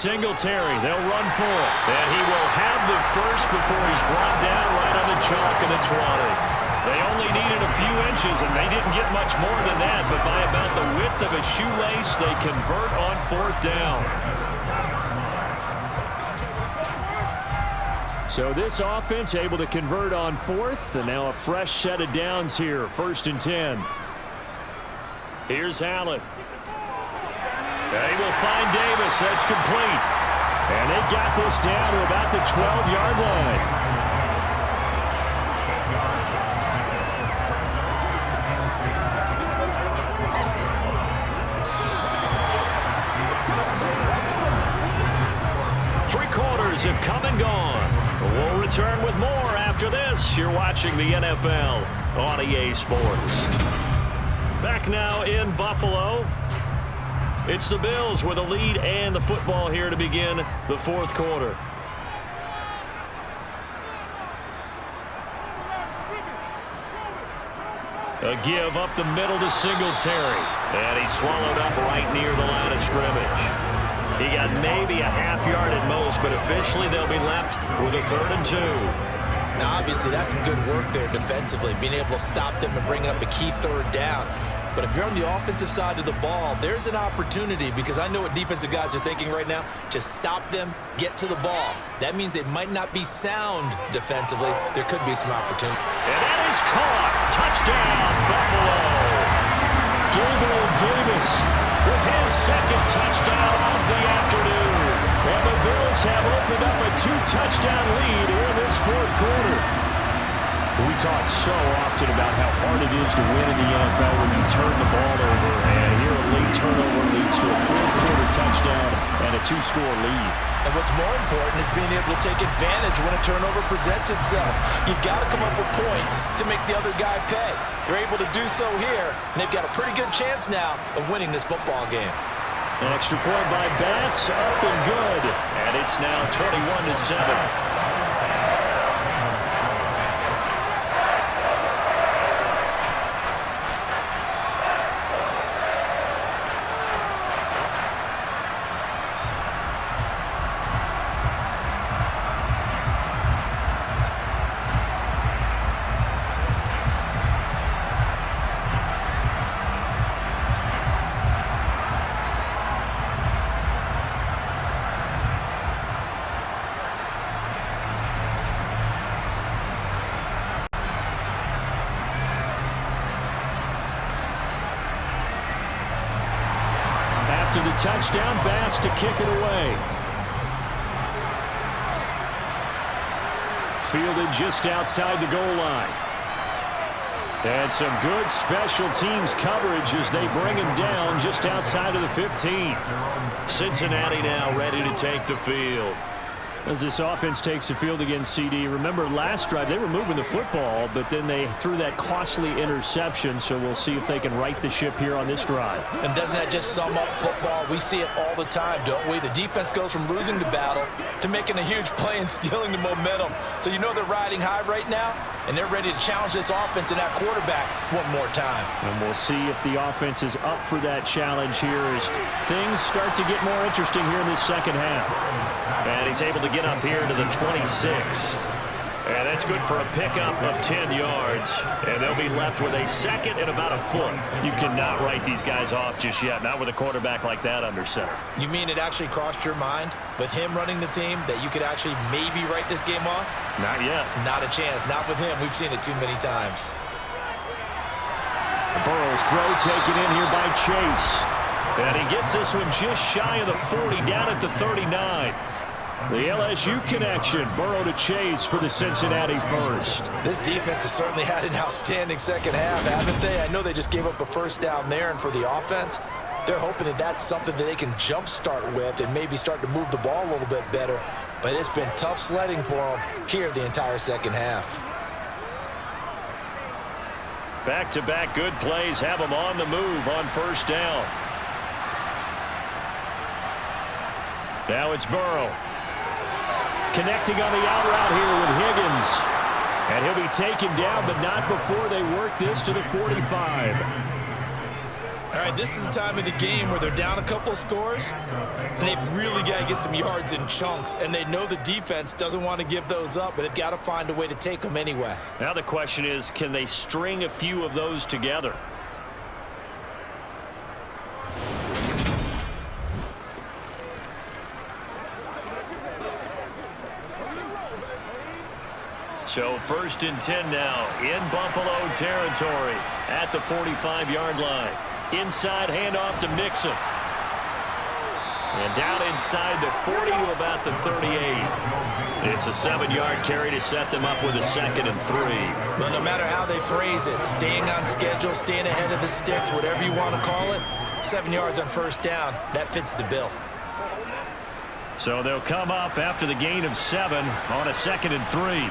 Singletary, they'll run for it. And he will have the first before he's brought down right on the chalk of the 20. They only needed a few inches, and they didn't get much more than that. But by about the width of a shoelace, they convert on 4th down. So this offense able to convert on 4th, and now a fresh set of downs here, 1st and 10. Here's Allen. They will find Davis. That's complete. And they've got this down to about the 12-yard line. Three quarters have come and gone. We'll return with more after this. You're watching the NFL on EA Sports. Back now in Buffalo. It's the Bills with a lead and the football here to begin the 4th quarter. A give up the middle to Singletary. And he swallowed up right near the line of scrimmage. He got maybe a half yard at most, but officially they'll be left with a 3rd and 2. Now, obviously, that's some good work there defensively, being able to stop them and bring up a key 3rd down. But if you're on the offensive side of the ball, there's an opportunity, because I know what defensive guys are thinking right now. Just stop them, get to the ball. That means they might not be sound defensively. There could be some opportunity. And that is caught. Touchdown, Buffalo. Gabriel Davis with his second touchdown of the afternoon. And the Bills have opened up a 2-touchdown lead here in this fourth quarter. We talk so often about how hard it is to win in the NFL when you turn the ball over, and here a late turnover leads to a fourth-quarter touchdown and a 2-score lead. And what's more important is being able to take advantage when a turnover presents itself. You've got to come up with points to make the other guy pay. They're able to do so here, and they've got a pretty good chance now of winning this football game. An extra point by Bass, up and good, and it's now 21-7. After the touchdown, Bass to kick it away. Fielded just outside the goal line. And some good special teams coverage as they bring him down just outside of the 15. Cincinnati now ready to take the field. As this offense takes the field against CD, remember last drive they were moving the football, but then they threw that costly interception, so we'll see if they can right the ship here on this drive. And doesn't that just sum up football? We see it all the time, don't we? The defense goes from losing the battle to making a huge play and stealing the momentum. So you know they're riding high right now, and they're ready to challenge this offense and that quarterback one more time. And we'll see if the offense is up for that challenge here as things start to get more interesting here in this second half. And he's able to get up here to the 26. And that's good for a pickup of 10 yards. And they'll be left with a second and about a foot. You cannot write these guys off just yet, not with a quarterback like that under center. You mean it actually crossed your mind with him running the team that you could actually maybe write this game off? Not yet. Not a chance. Not with him. We've seen it too many times. Burrow's throw taken in here by Chase. And he gets this one just shy of the 40, down at the 39. The LSU connection, Burrow to Chase for the Cincinnati first. This defense has certainly had an outstanding second half, haven't they? I know they just gave up a first down there, and for the offense, they're hoping that that's something that they can jumpstart with and maybe start to move the ball a little bit better. But it's been tough sledding for them here the entire second half. Back-to-back good plays have them on the move on first down. Now it's Burrow. Connecting on the out route here with Higgins. And he'll be taken down, but not before they work this to the 45. All right, this is the time of the game where they're down a couple of scores, and they've really got to get some yards in chunks, and they know the defense doesn't want to give those up, but they've got to find a way to take them anyway. Now the question is, can they string a few of those together? So first and 10 now in Buffalo territory at the 45-yard line. Inside handoff to Mixon. And down inside the 40 to about the 38. It's a 7-yard carry to set them up with a second and 3. Well, no matter how they phrase it, staying on schedule, staying ahead of the sticks, whatever you want to call it, 7 yards on first down, that fits the bill. So they'll come up after the gain of 7 on a second and 3.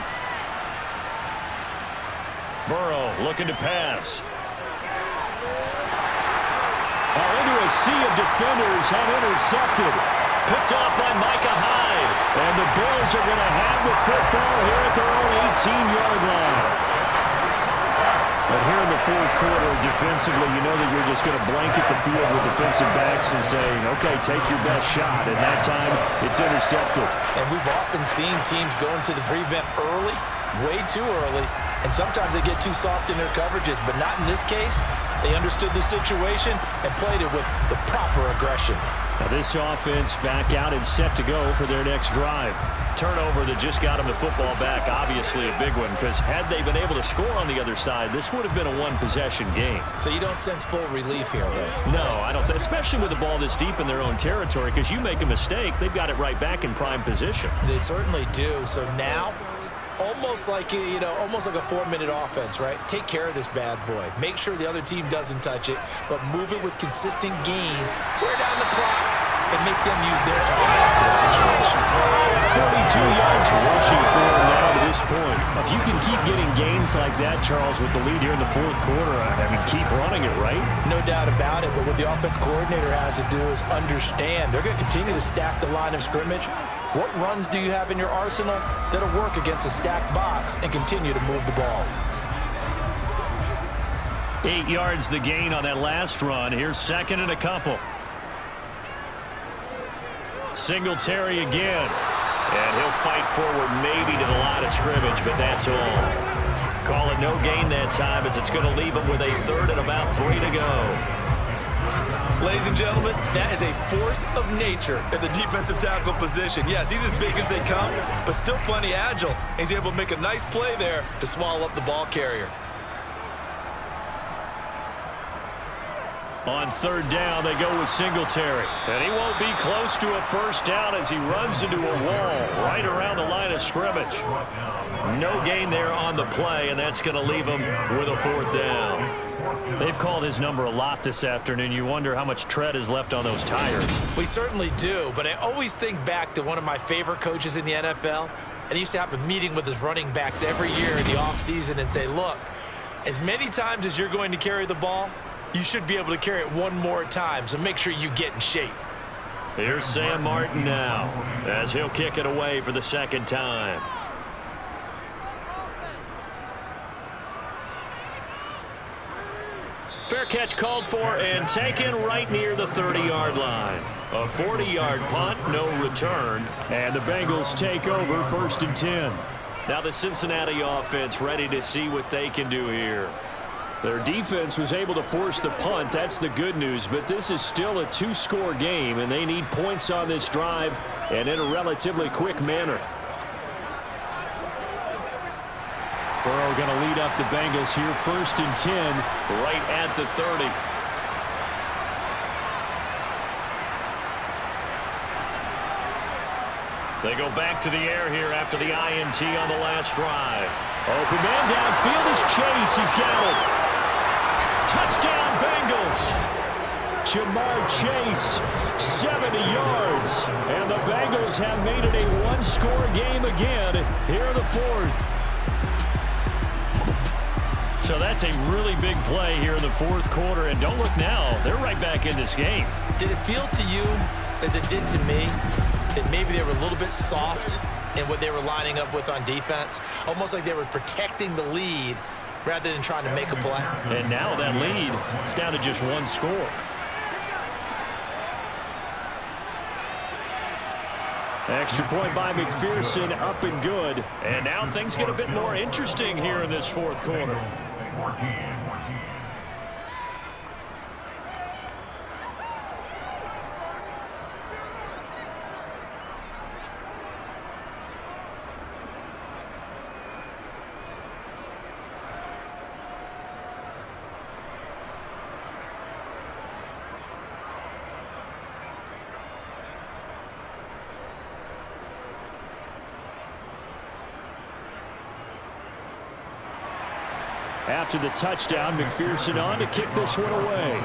Burrow looking to pass. Into a sea of defenders and intercepted. Picked off by Micah Hyde. And the Bills are going to have the football here at their own 18-yard line. But here in the fourth quarter, defensively, you know that you're just going to blanket the field with defensive backs and saying, okay, take your best shot. And that time, it's intercepted. And we've often seen teams go into the prevent early, way too early, And sometimes they get too soft in their coverages, but not in this case. They understood the situation and played it with the proper aggression. Now this offense back out and set to go for their next drive. Turnover that just got them the football back, obviously a big one, because had they been able to score on the other side, this would have been a one-possession game. So you don't sense full relief here, though? No, I don't, especially with the ball this deep in their own territory, because you make a mistake, they've got it right back in prime position. They certainly do. So now, almost like a 4-minute offense, right? Take care of this bad boy. Make sure the other team doesn't touch it, but move it with consistent gains. Wear down the clock and make them use their timeouts in this situation. 42 yards rushing for him now to this point. If you can keep getting gains like that, Charles, with the lead here in the fourth quarter, I mean, keep running it, right? No doubt about it, but what the offense coordinator has to do is understand. They're going to continue to stack the line of scrimmage. What runs do you have in your arsenal that'll work against a stacked box and continue to move the ball? 8 yards the gain on that last run. Here's second and a couple. Singletary again. And he'll fight forward maybe to the line of scrimmage, but that's all. Call it no gain that time as it's going to leave him with a third and about 3 to go. Ladies and gentlemen, that is a force of nature at the defensive tackle position. Yes, he's as big as they come, but still plenty agile. He's able to make a nice play there to swallow up the ball carrier. On third down, they go with Singletary. And he won't be close to a first down as he runs into a wall right around the line of scrimmage. No gain there on the play, and that's going to leave him with a fourth down. They've called his number a lot this afternoon. You wonder how much tread is left on those tires. We certainly do, but I always think back to one of my favorite coaches in the NFL. And he used to have a meeting with his running backs every year in the offseason and say, look, as many times as you're going to carry the ball, you should be able to carry it one more time, so make sure you get in shape. Here's Sam Martin now as he'll kick it away for the second time. Fair catch called for and taken right near the 30-yard line. A 40-yard punt, no return, and the Bengals take over 1st and 10. Now the Cincinnati offense ready to see what they can do here. Their defense was able to force the punt. That's the good news, but this is still a 2-score game, and they need points on this drive and in a relatively quick manner. Burrow going to lead up the Bengals here, 1st and 10, right at the 30. They go back to the air here after the INT on the last drive. Open man downfield is Chase. He's got it. Touchdown, Bengals. Jamar Chase, 70 yards. And the Bengals have made it a 1-score game again here in the fourth. So that's a really big play here in the fourth quarter. And don't look now, they're right back in this game. Did it feel to you, as it did to me, that maybe they were a little bit soft in what they were lining up with on defense? Almost like they were protecting the lead rather than trying to make a play. And now that lead is down to just 1 score. Extra point by McPherson, up and good. And now things get a bit more interesting here in this fourth quarter. After the touchdown, McPherson on to kick this one away.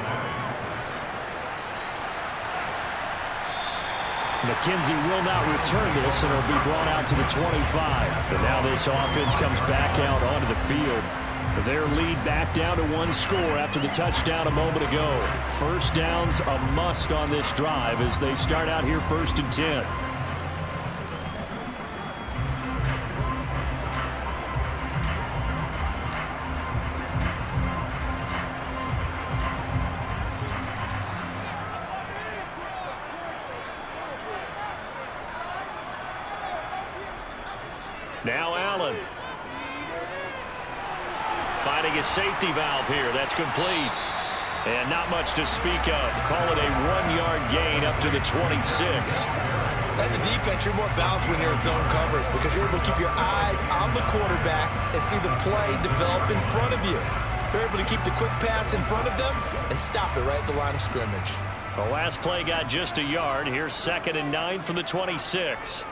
McKenzie will not return this, and it'll be brought out to the 25. And now this offense comes back out onto the field. Their lead back down to 1 score after the touchdown a moment ago. First down's a must on this drive as they start out here 1st and 10. Now Allen. finding a safety valve here. That's complete. And not much to speak of. Call it a 1-yard gain up to the 26. As a defense, you're more balanced when you're in zone coverage because you're able to keep your eyes on the quarterback and see the play develop in front of you. They're able to keep the quick pass in front of them and stop it right at the line of scrimmage. The last play got just a yard. Here's 2nd and 9 from the 26.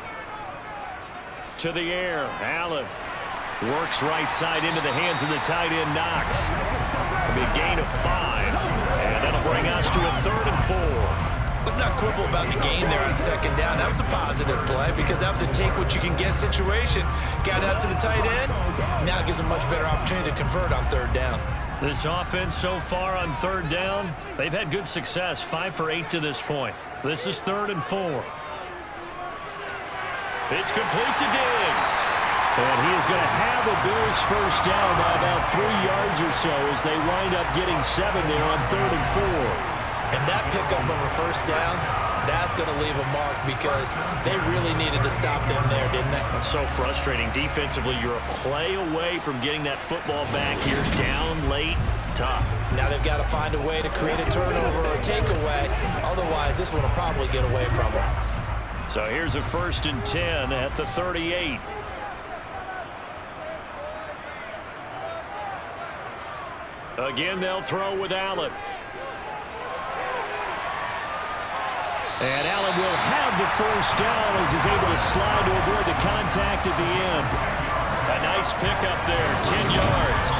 To the air. Allen works right side into the hands of the tight end Knox. A big gain of 5. And that'll bring us to a 3rd and 4. Let's not quibble about the game there on 2nd down. That was a positive play because that was a take-what-you-can-get situation. Got out to the tight end. Now it gives them a much better opportunity to convert on 3rd down. This offense so far on 3rd down, they've had good success. 5 for 8 to this point. This is 3rd and 4. It's complete to Diggs. And he is going to have a Bills first down by about 3 yards or so as they wind up getting 7 there on 3rd and 4. And that pickup of a first down, that's going to leave a mark because they really needed to stop them there, didn't they? It's so frustrating. Defensively, you're a play away from getting that football back here. Down late, tough. Now they've got to find a way to create a turnover or a takeaway. Otherwise, this one will probably get away from them. So here's a 1st and 10 at the 38. Again, they'll throw with Allen. And Allen will have the first down as he's able to slide to avoid the contact at the end. A nice pickup there, 10 yards.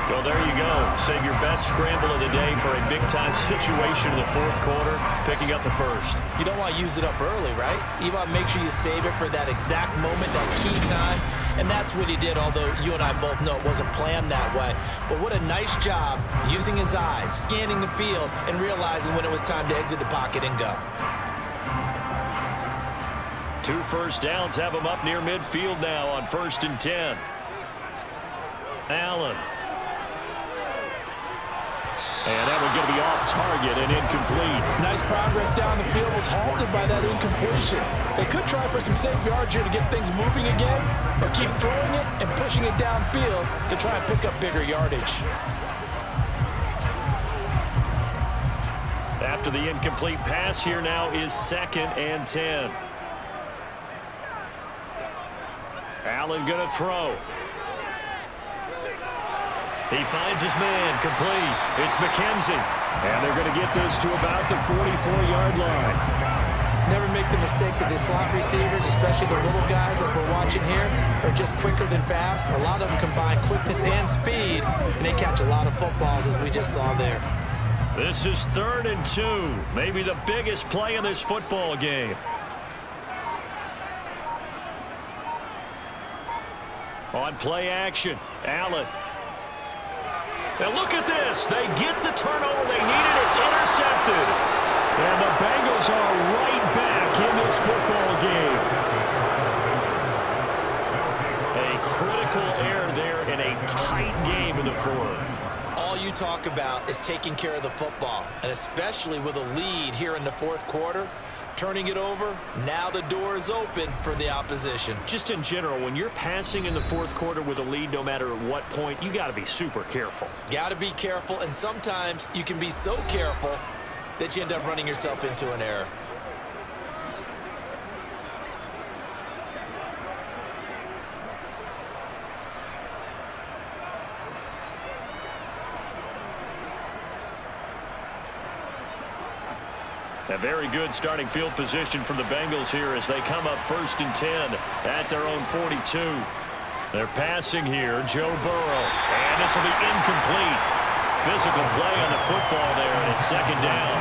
Well, there you go. Save your best scramble of the day for a big-time situation in the 4th quarter, picking up the first. You don't want to use it up early, right? You want to make sure you save it for that exact moment, that key time. And that's what he did, although you and I both know it wasn't planned that way. But what a nice job using his eyes, scanning the field, and realizing when it was time to exit the pocket and go. 2 first downs have him up near midfield now on 1st and 10. Allen. And that one going to be off target and incomplete. Nice progress down the field was halted by that incompletion. They could try for some safe yards here to get things moving again, or keep throwing it and pushing it downfield to try and pick up bigger yardage. After the incomplete pass, here now is 2nd and 10. Allen going to throw. He finds his man, complete. It's McKenzie. And they're going to get this to about the 44-yard line. Never make the mistake that the slot receivers, especially the little guys like we're watching here, are just quicker than fast. A lot of them combine quickness and speed, and they catch a lot of footballs, as we just saw there. This is 3rd and 2. Maybe the biggest play in this football game. On play action, Allen. Now look at this. They get the turnover they needed. It's intercepted. And the Bengals are right back in this football game. A critical error there in a tight game in the 4th. All you talk about is taking care of the football, and especially with a lead here in the 4th quarter. Turning it over, now the door is open for the opposition. Just in general, when you're passing in the 4th quarter with a lead, no matter at what point, you got to be super careful. Got to be careful, and sometimes you can be so careful that you end up running yourself into an error. A very good starting field position for the Bengals here as they come up 1st and 10 at their own 42. They're passing here, Joe Burrow, and this will be incomplete. Physical play on the football there, and it's 2nd down.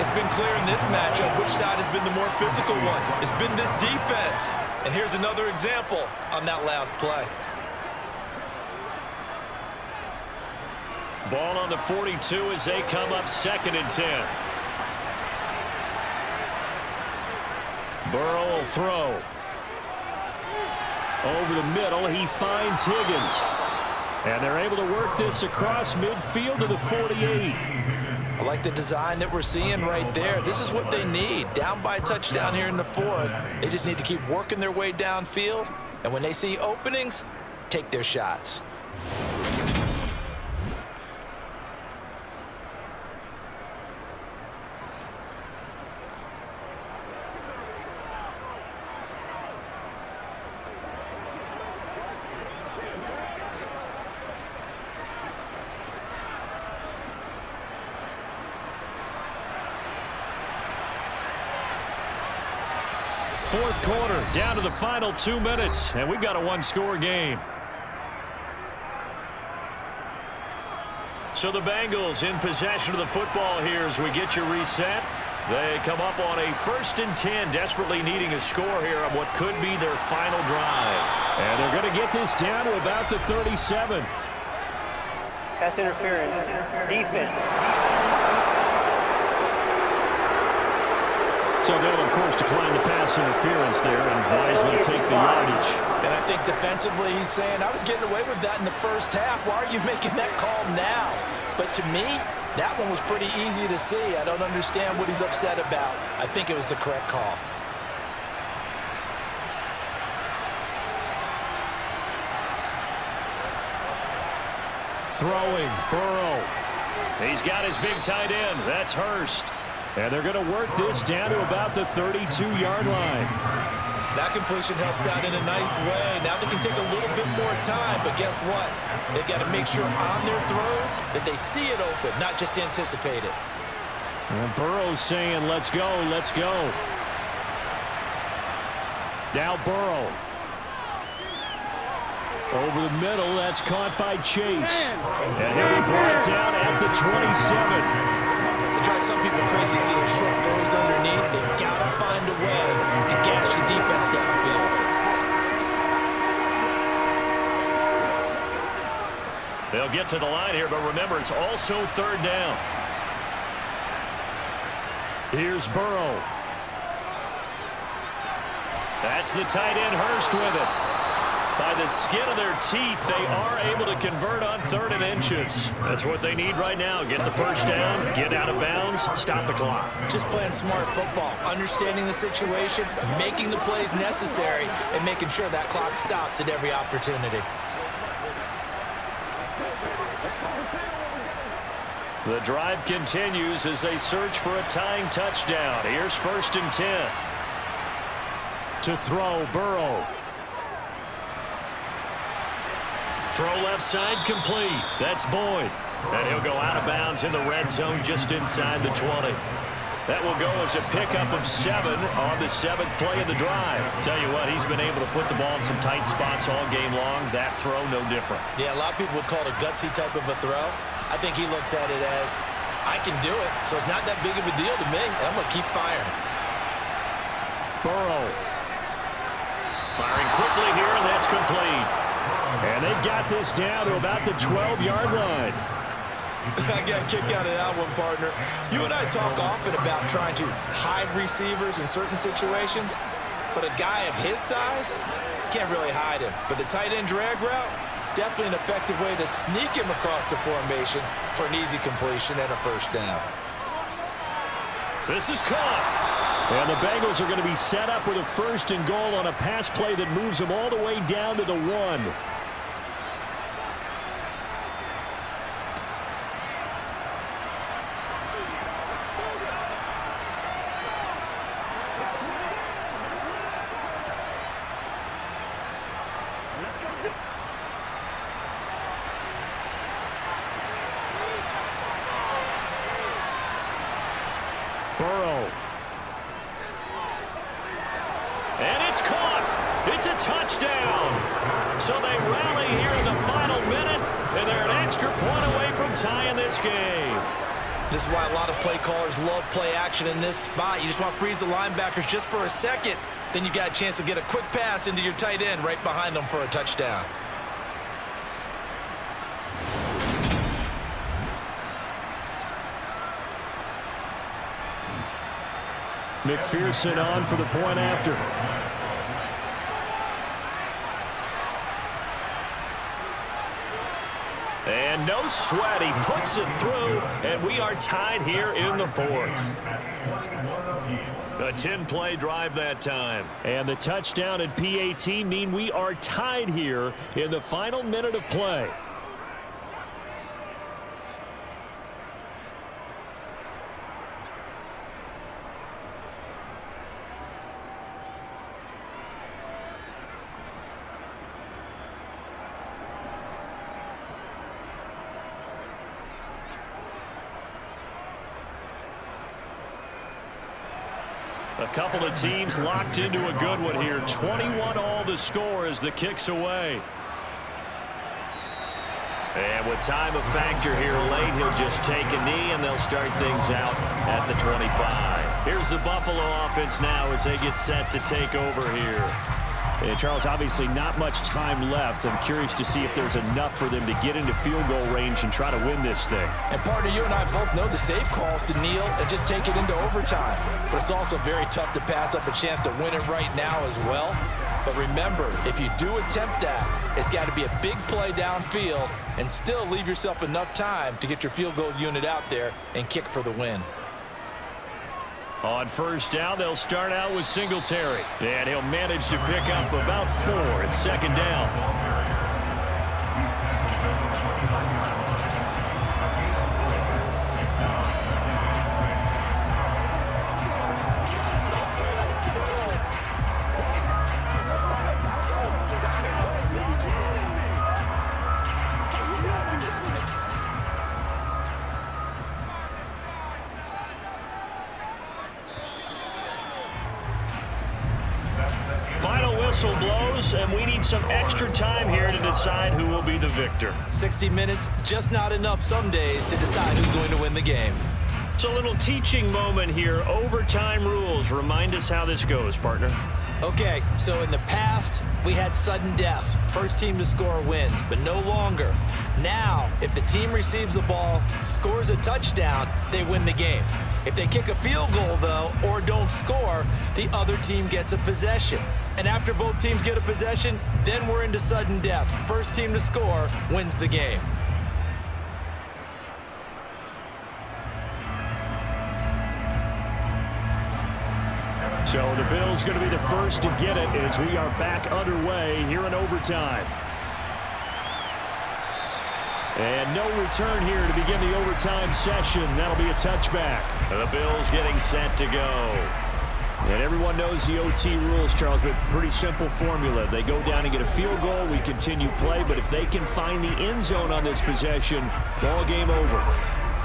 It's been clear in this matchup which side has been the more physical one. It's been this defense. And here's another example on that last play. Ball on the 42 as they come up 2nd and 10. Burrow will throw. Over the middle, he finds Higgins. And they're able to work this across midfield to the 48. I like the design that we're seeing right there. This is what they need. Down by a touchdown here in the 4th. They just need to keep working their way downfield. And when they see openings, take their shots. fourth quarter, down to the final 2 minutes, and we've got a one-score game. So the Bengals in possession of the football here as we get you reset. They come up on a 1st and 10, desperately needing a score here on what could be their final drive. And they're going to get this down to about the 37. Pass interference. Defense. So they'll, of course, decline the pass interference there and wisely take the yardage. And I think defensively he's saying, I was getting away with that in the first half. Why are you making that call now? But to me, that one was pretty easy to see. I don't understand what he's upset about. I think it was the correct call. Throwing, Burrow. He's got his big tight end. That's Hurst. And they're going to work this down to about the 32-yard line. That completion helps out in a nice way. Now they can take a little bit more time, but guess what? They've got to make sure on their throws that they see it open, not just anticipate it. And Burrow's saying, let's go, let's go. Now Burrow. Over the middle, that's caught by Chase. And he'll be brought down at the 27. It drives some people crazy to see their short throws underneath. They've got to find a way to gash the defense downfield. They'll get to the line here, but remember, it's also 3rd down. Here's Burrow. That's the tight end Hurst with it. By the skin of their teeth, they are able to convert on 3rd and inches. That's what they need right now. Get the first down, get out of bounds, stop the clock. Just playing smart football, understanding the situation, making the plays necessary, and making sure that clock stops at every opportunity. The drive continues as they search for a tying touchdown. Here's 1st and 10. To throw, Burrow. Throw left side complete. That's Boyd. And he'll go out of bounds in the red zone just inside the 20. That will go as a pickup of 7 on the 7th play of the drive. Tell you what, he's been able to put the ball in some tight spots all game long. That throw, no different. Yeah, a lot of people would call it a gutsy type of a throw. I think he looks at it as, I can do it, so it's not that big of a deal to me, and I'm going to keep firing. Burrow. Firing quickly here, and that's complete. And they've got this down to about the 12-yard line. I got a kick out of that one, partner. You and I talk often about trying to hide receivers in certain situations, but a guy of his size can't really hide him. But the tight end drag route, definitely an effective way to sneak him across the formation for an easy completion and a first down. This is caught. And the Bengals are going to be set up with a 1st and goal on a pass play that moves them all the way down to the 1. Burrow. And it's caught. It's a touchdown. So they rally here in the final minute, and they're an extra point away from tying this game. This is why a lot of play callers love play action in this spot. You just want to freeze the linebackers just for a second. Then you got a chance to get a quick pass into your tight end right behind them for a touchdown. McPherson on for the point after. And no sweat, he puts it through, and we are tied here in the 4th. A 10-play drive that time. And the touchdown and PAT mean we are tied here in the final minute of play. A couple of teams locked into a good one here. 21 all the score as the kick's away. And with time a factor here late, he'll just take a knee, and they'll start things out at the 25. Here's the Buffalo offense now as they get set to take over here. And Charles, obviously not much time left. I'm curious to see if there's enough for them to get into field goal range and try to win this thing. And partner, you and I both know the safe calls to kneel and just take it into overtime. But it's also very tough to pass up a chance to win it right now as well. But remember, if you do attempt that, it's got to be a big play downfield and still leave yourself enough time to get your field goal unit out there and kick for the win. On first down, they'll start out with Singletary. And he'll manage to pick up about 4. It's second down. Whistle blows, and we need some extra time here to decide who will be the victor. 60 minutes, just not enough some days to decide who's going to win the game. It's a little teaching moment here. Overtime rules. Remind us how this goes, partner. Okay, so in the past, we had sudden death. First team to score wins, but no longer. Now, if the team receives the ball, scores a touchdown, they win the game. If they kick a field goal, though, or don't score, the other team gets a possession. And after both teams get a possession, then we're into sudden death. First team to score wins the game. So the Bills going to be the first to get it as we are back underway here in overtime. And no return here to begin the overtime session. That'll be a touchback. The Bills getting set to go. And everyone knows the OT rules, Charles, but pretty simple formula. They go down and get a field goal, we continue play, but if they can find the end zone on this possession, ball game over.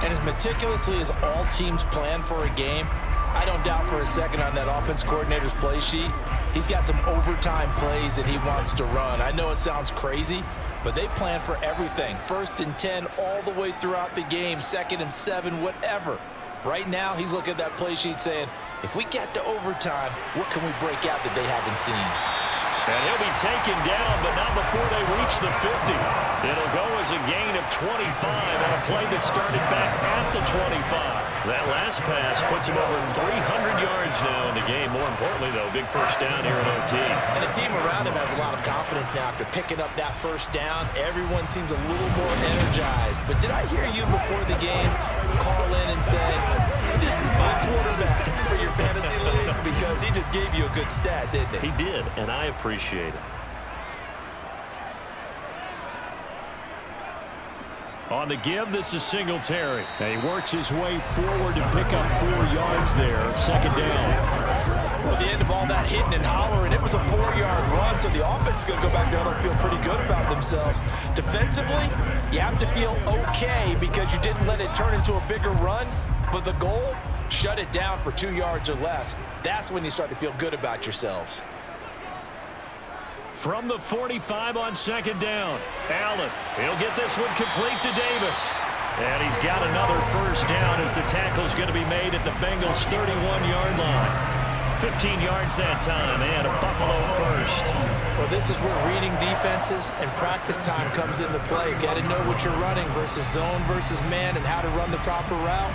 And as meticulously as all teams plan for a game, I don't doubt for a second on that offense coordinator's play sheet, he's got some overtime plays that he wants to run. I know it sounds crazy, but they plan for everything. 1st and 10 all the way throughout the game, 2nd and 7, whatever. Right now, he's looking at that play sheet saying, if we get to overtime, what can we break out that they haven't seen? And he'll be taken down, but not before they reach the 50. It'll go as a gain of 25 on a play that started back at the 25. That last pass puts him over 300 yards now in the game. More importantly, though, big first down here in OT. And the team around him has a lot of confidence now after picking up that first down. Everyone seems a little more energized. But did I hear you before the game call in and say, this is my quarterback for your fantasy league? Because he just gave you a good stat, didn't he? He did, and I appreciate it. On the give, this is Singletary. And he works his way forward to pick up 4 yards there. Second down. Well, at the end of all that hitting and hollering, it was a 4-yard run, so the offense is going to go back down and feel pretty good about themselves. Defensively, you have to feel okay because you didn't let it turn into a bigger run, but the goal, shut it down for 2 yards or less. That's when you start to feel good about yourselves. From the 45 on second down, Allen, he'll get this one complete to Davis. And he's got another first down as the tackle's going to be made at the Bengals' 31-yard line. 15 yards that time, and a Buffalo first. Well, this is where reading defenses and practice time comes into play. You got to know what you're running versus zone versus man and how to run the proper route.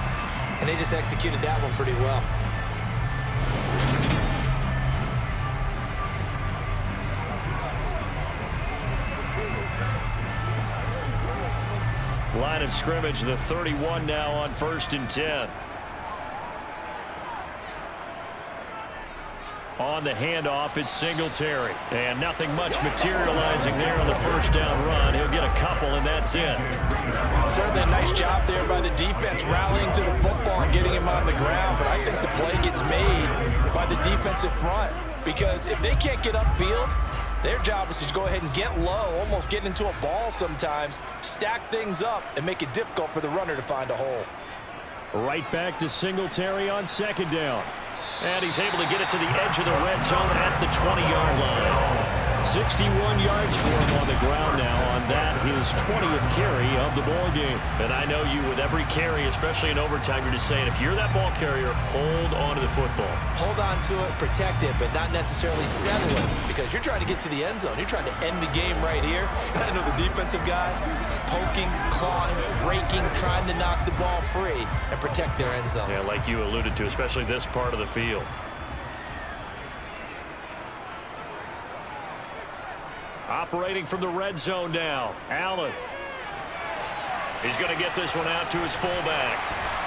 And they just executed that one pretty well. Line of scrimmage, the 31 now on 1st and 10. On the handoff, it's Singletary. And nothing much materializing there on the first down run. He'll get a couple, and that's it. Certainly a nice job there by the defense rallying to the football and getting him on the ground. But I think the play gets made by the defensive front. Because if they can't get upfield, their job is to go ahead and get low, almost get into a ball sometimes, stack things up, and make it difficult for the runner to find a hole. Right back to Singletary on second down. And he's able to get it to the edge of the red zone at the 20-yard line. 61 yards for him on the ground now on that, his 20th carry of the ball game. And I know you, with every carry, especially in overtime, you're just saying, if you're that ball carrier, hold on to the football. Hold on to it, protect it, but not necessarily settle it, because you're trying to get to the end zone. You're trying to end the game right here. And I know the defensive guys poking, clawing, raking, trying to knock the ball free and protect their end zone. Yeah, like you alluded to, especially this part of the field. Operating from the red zone now, Allen. He's going to get this one out to his fullback.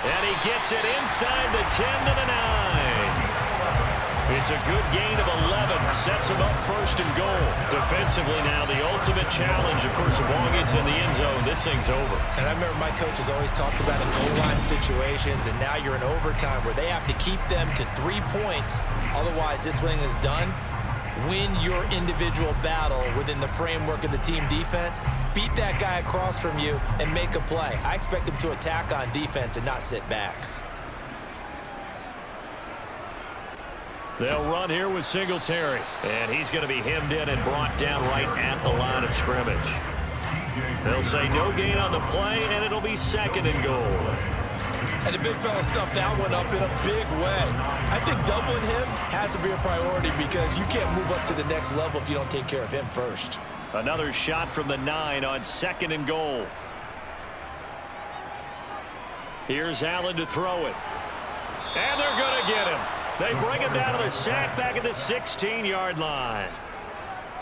And he gets it inside the 10 to the 9. It's a good gain of 11. Sets him up first and goal. Defensively now, the ultimate challenge. Of course, the ball gets in the end zone. This thing's over. And I remember my coaches always talked about in goal line situations, and now you're in overtime where they have to keep them to 3 points. Otherwise, this thing is done. Win your individual battle within the framework of the team defense. Beat that guy across from you and make a play. I expect him to attack on defense and not sit back. They'll run here with Singletary. And he's going to be hemmed in and brought down right at the line of scrimmage. They'll say no gain on the play, and it'll be second and goal. And the big fella stuffed that one up in a big way. I think doubling him has to be a priority because you can't move up to the next level if you don't take care of him first. Another shot from the 9 on second and goal. Here's Allen to throw it. And they're going to get him. They bring him down to the sack back at the 16-yard line.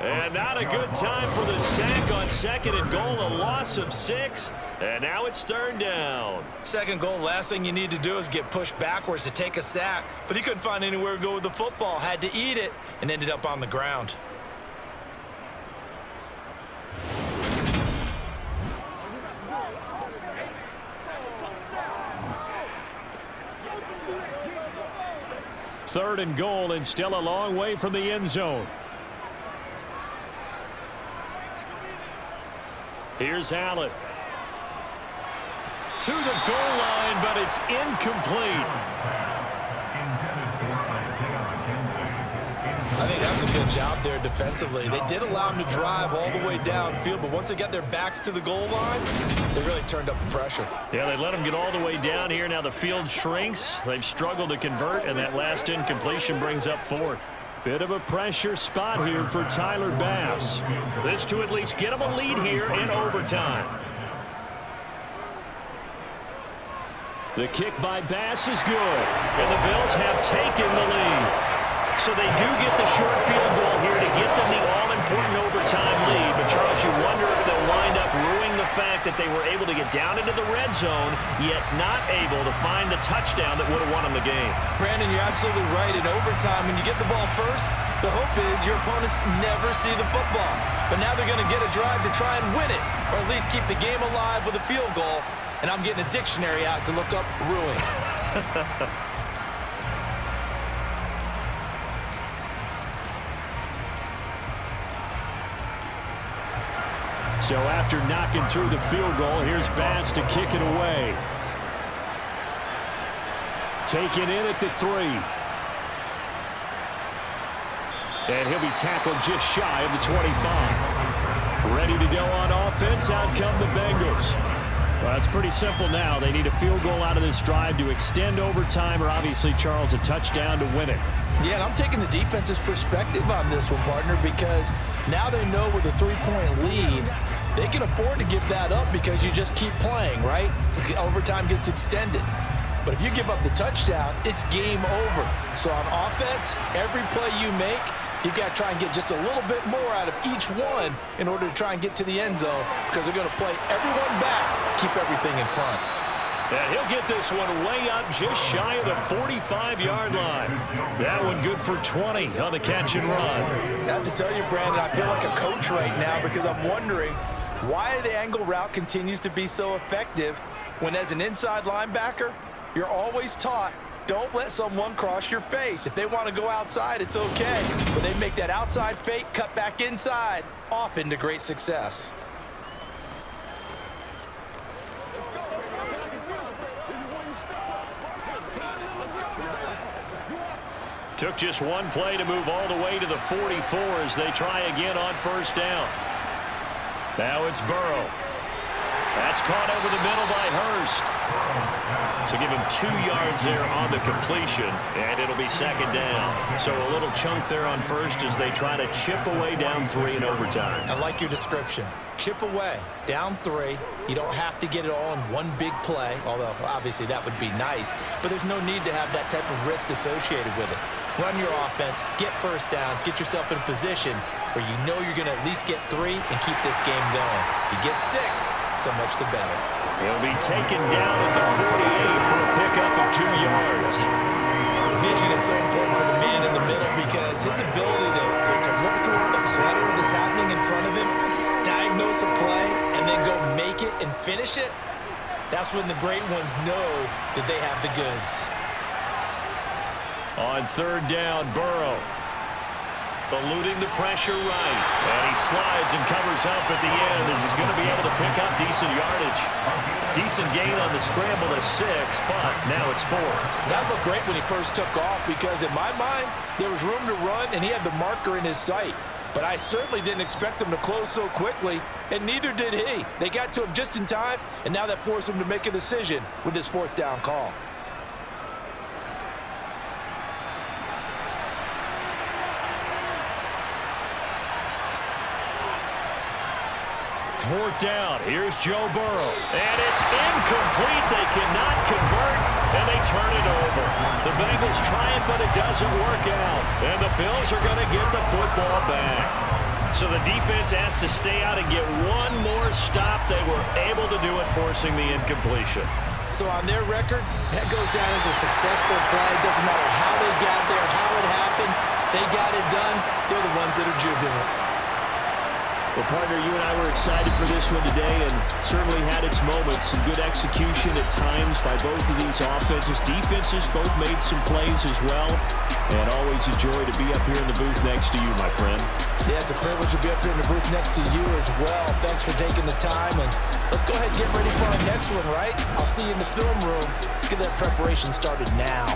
And not a good time for the sack on second and goal, a loss of 6. And now it's third down. Second goal, last thing you need to do is get pushed backwards to take a sack. But he couldn't find anywhere to go with the football, had to eat it, and ended up on the ground. Third and goal, and still a long way from the end zone. Here's Allen. To the goal line, but it's incomplete. I think that's a good job there defensively. They did allow him to drive all the way downfield, but once they got their backs to the goal line, they really turned up the pressure. Yeah, they let him get all the way down here. Now the field shrinks. They've struggled to convert, and that last incompletion brings up fourth. Bit of a pressure spot here for Tyler Bass. This to at least get him a lead here in overtime. The kick by Bass is good, and the Bills have taken the lead. So they do get the short field goal here to get them the all-important overtime lead. But, Charles, you wonder if they'll wind up ruining the fact that they were able to get down into the red zone, yet not able to find the touchdown that would have won them the game. Brandon, you're absolutely right. In overtime, when you get the ball first, the hope is your opponents never see the football. But now they're going to get a drive to try and win it, or at least keep the game alive with a field goal. And I'm getting a dictionary out to look up ruin. So after knocking through the field goal, here's Bass to kick it away. Taken in at the 3. And he'll be tackled just shy of the 25. Ready to go on offense, out come the Bengals. Well, it's pretty simple now. They need a field goal out of this drive to extend overtime, or obviously, Charles, a touchdown to win it. Yeah, and I'm taking the defense's perspective on this one, partner, because now they know with a 3-point lead, they can afford to give that up because you just keep playing, right? Overtime gets extended. But if you give up the touchdown, it's game over. So on offense, every play you make, you've got to try and get just a little bit more out of each one in order to try and get to the end zone, because they're going to play everyone back, keep everything in front. And he'll get this one way up just shy of the 45-yard line. That one good for 20 on the catch and run. I have to tell you, Brandon, I feel like a coach right now because I'm wondering why the angle route continues to be so effective when, as an inside linebacker, you're always taught, don't let someone cross your face. If they want to go outside, it's okay. But they make that outside fake, cut back inside, often to great success. Took just one play to move all the way to the 44 as they try again on first down. Now it's Burrow. That's caught over the middle by Hurst. So give him 2 yards there on the completion, and it'll be second down. So a little chunk there on first as they try to chip away down 3 in overtime. I like your description. Chip away, down 3. You don't have to get it all in one big play, although obviously that would be nice. But there's no need to have that type of risk associated with it. Run your offense, get first downs, get yourself in a position where you know you're going to at least get 3 and keep this game going. If you get 6, so much the better. He'll be taken down at the 48 for a pickup of 2 yards. Vision is so important for the man in the middle because his ability to look through all the clutter that's happening in front of him, diagnose a play, and then go make it and finish it, that's when the great ones know that they have the goods. On third down, Burrow eluding the pressure right. And he slides and covers up at the end as he's going to be able to pick up decent yardage. Decent gain on the scramble to 6, but now it's 4th. That looked great when he first took off because in my mind, there was room to run and he had the marker in his sight. But I certainly didn't expect him to close so quickly, and neither did he. They got to him just in time, and now that forced him to make a decision with his 4th down call. Fourth down. Here's Joe Burrow. And it's incomplete. They cannot convert, and they turn it over. The Bengals try it, but it doesn't work out. And the Bills are going to get the football back. So the defense has to stay out and get one more stop. They were able to do it, forcing the incompletion. So on their record, that goes down as a successful play. Doesn't matter how they got there, how it happened. They got it done. They're the ones that are jubilant. Well, partner, you and I were excited for this one today and certainly had its moments. Some good execution at times by both of these offenses. Defenses both made some plays as well. And always a joy to be up here in the booth next to you, my friend. Yeah, it's a privilege to be up here in the booth next to you as well. Thanks for taking the time. And let's go ahead and get ready for our next one, right? I'll see you in the film room. Get that preparation started now.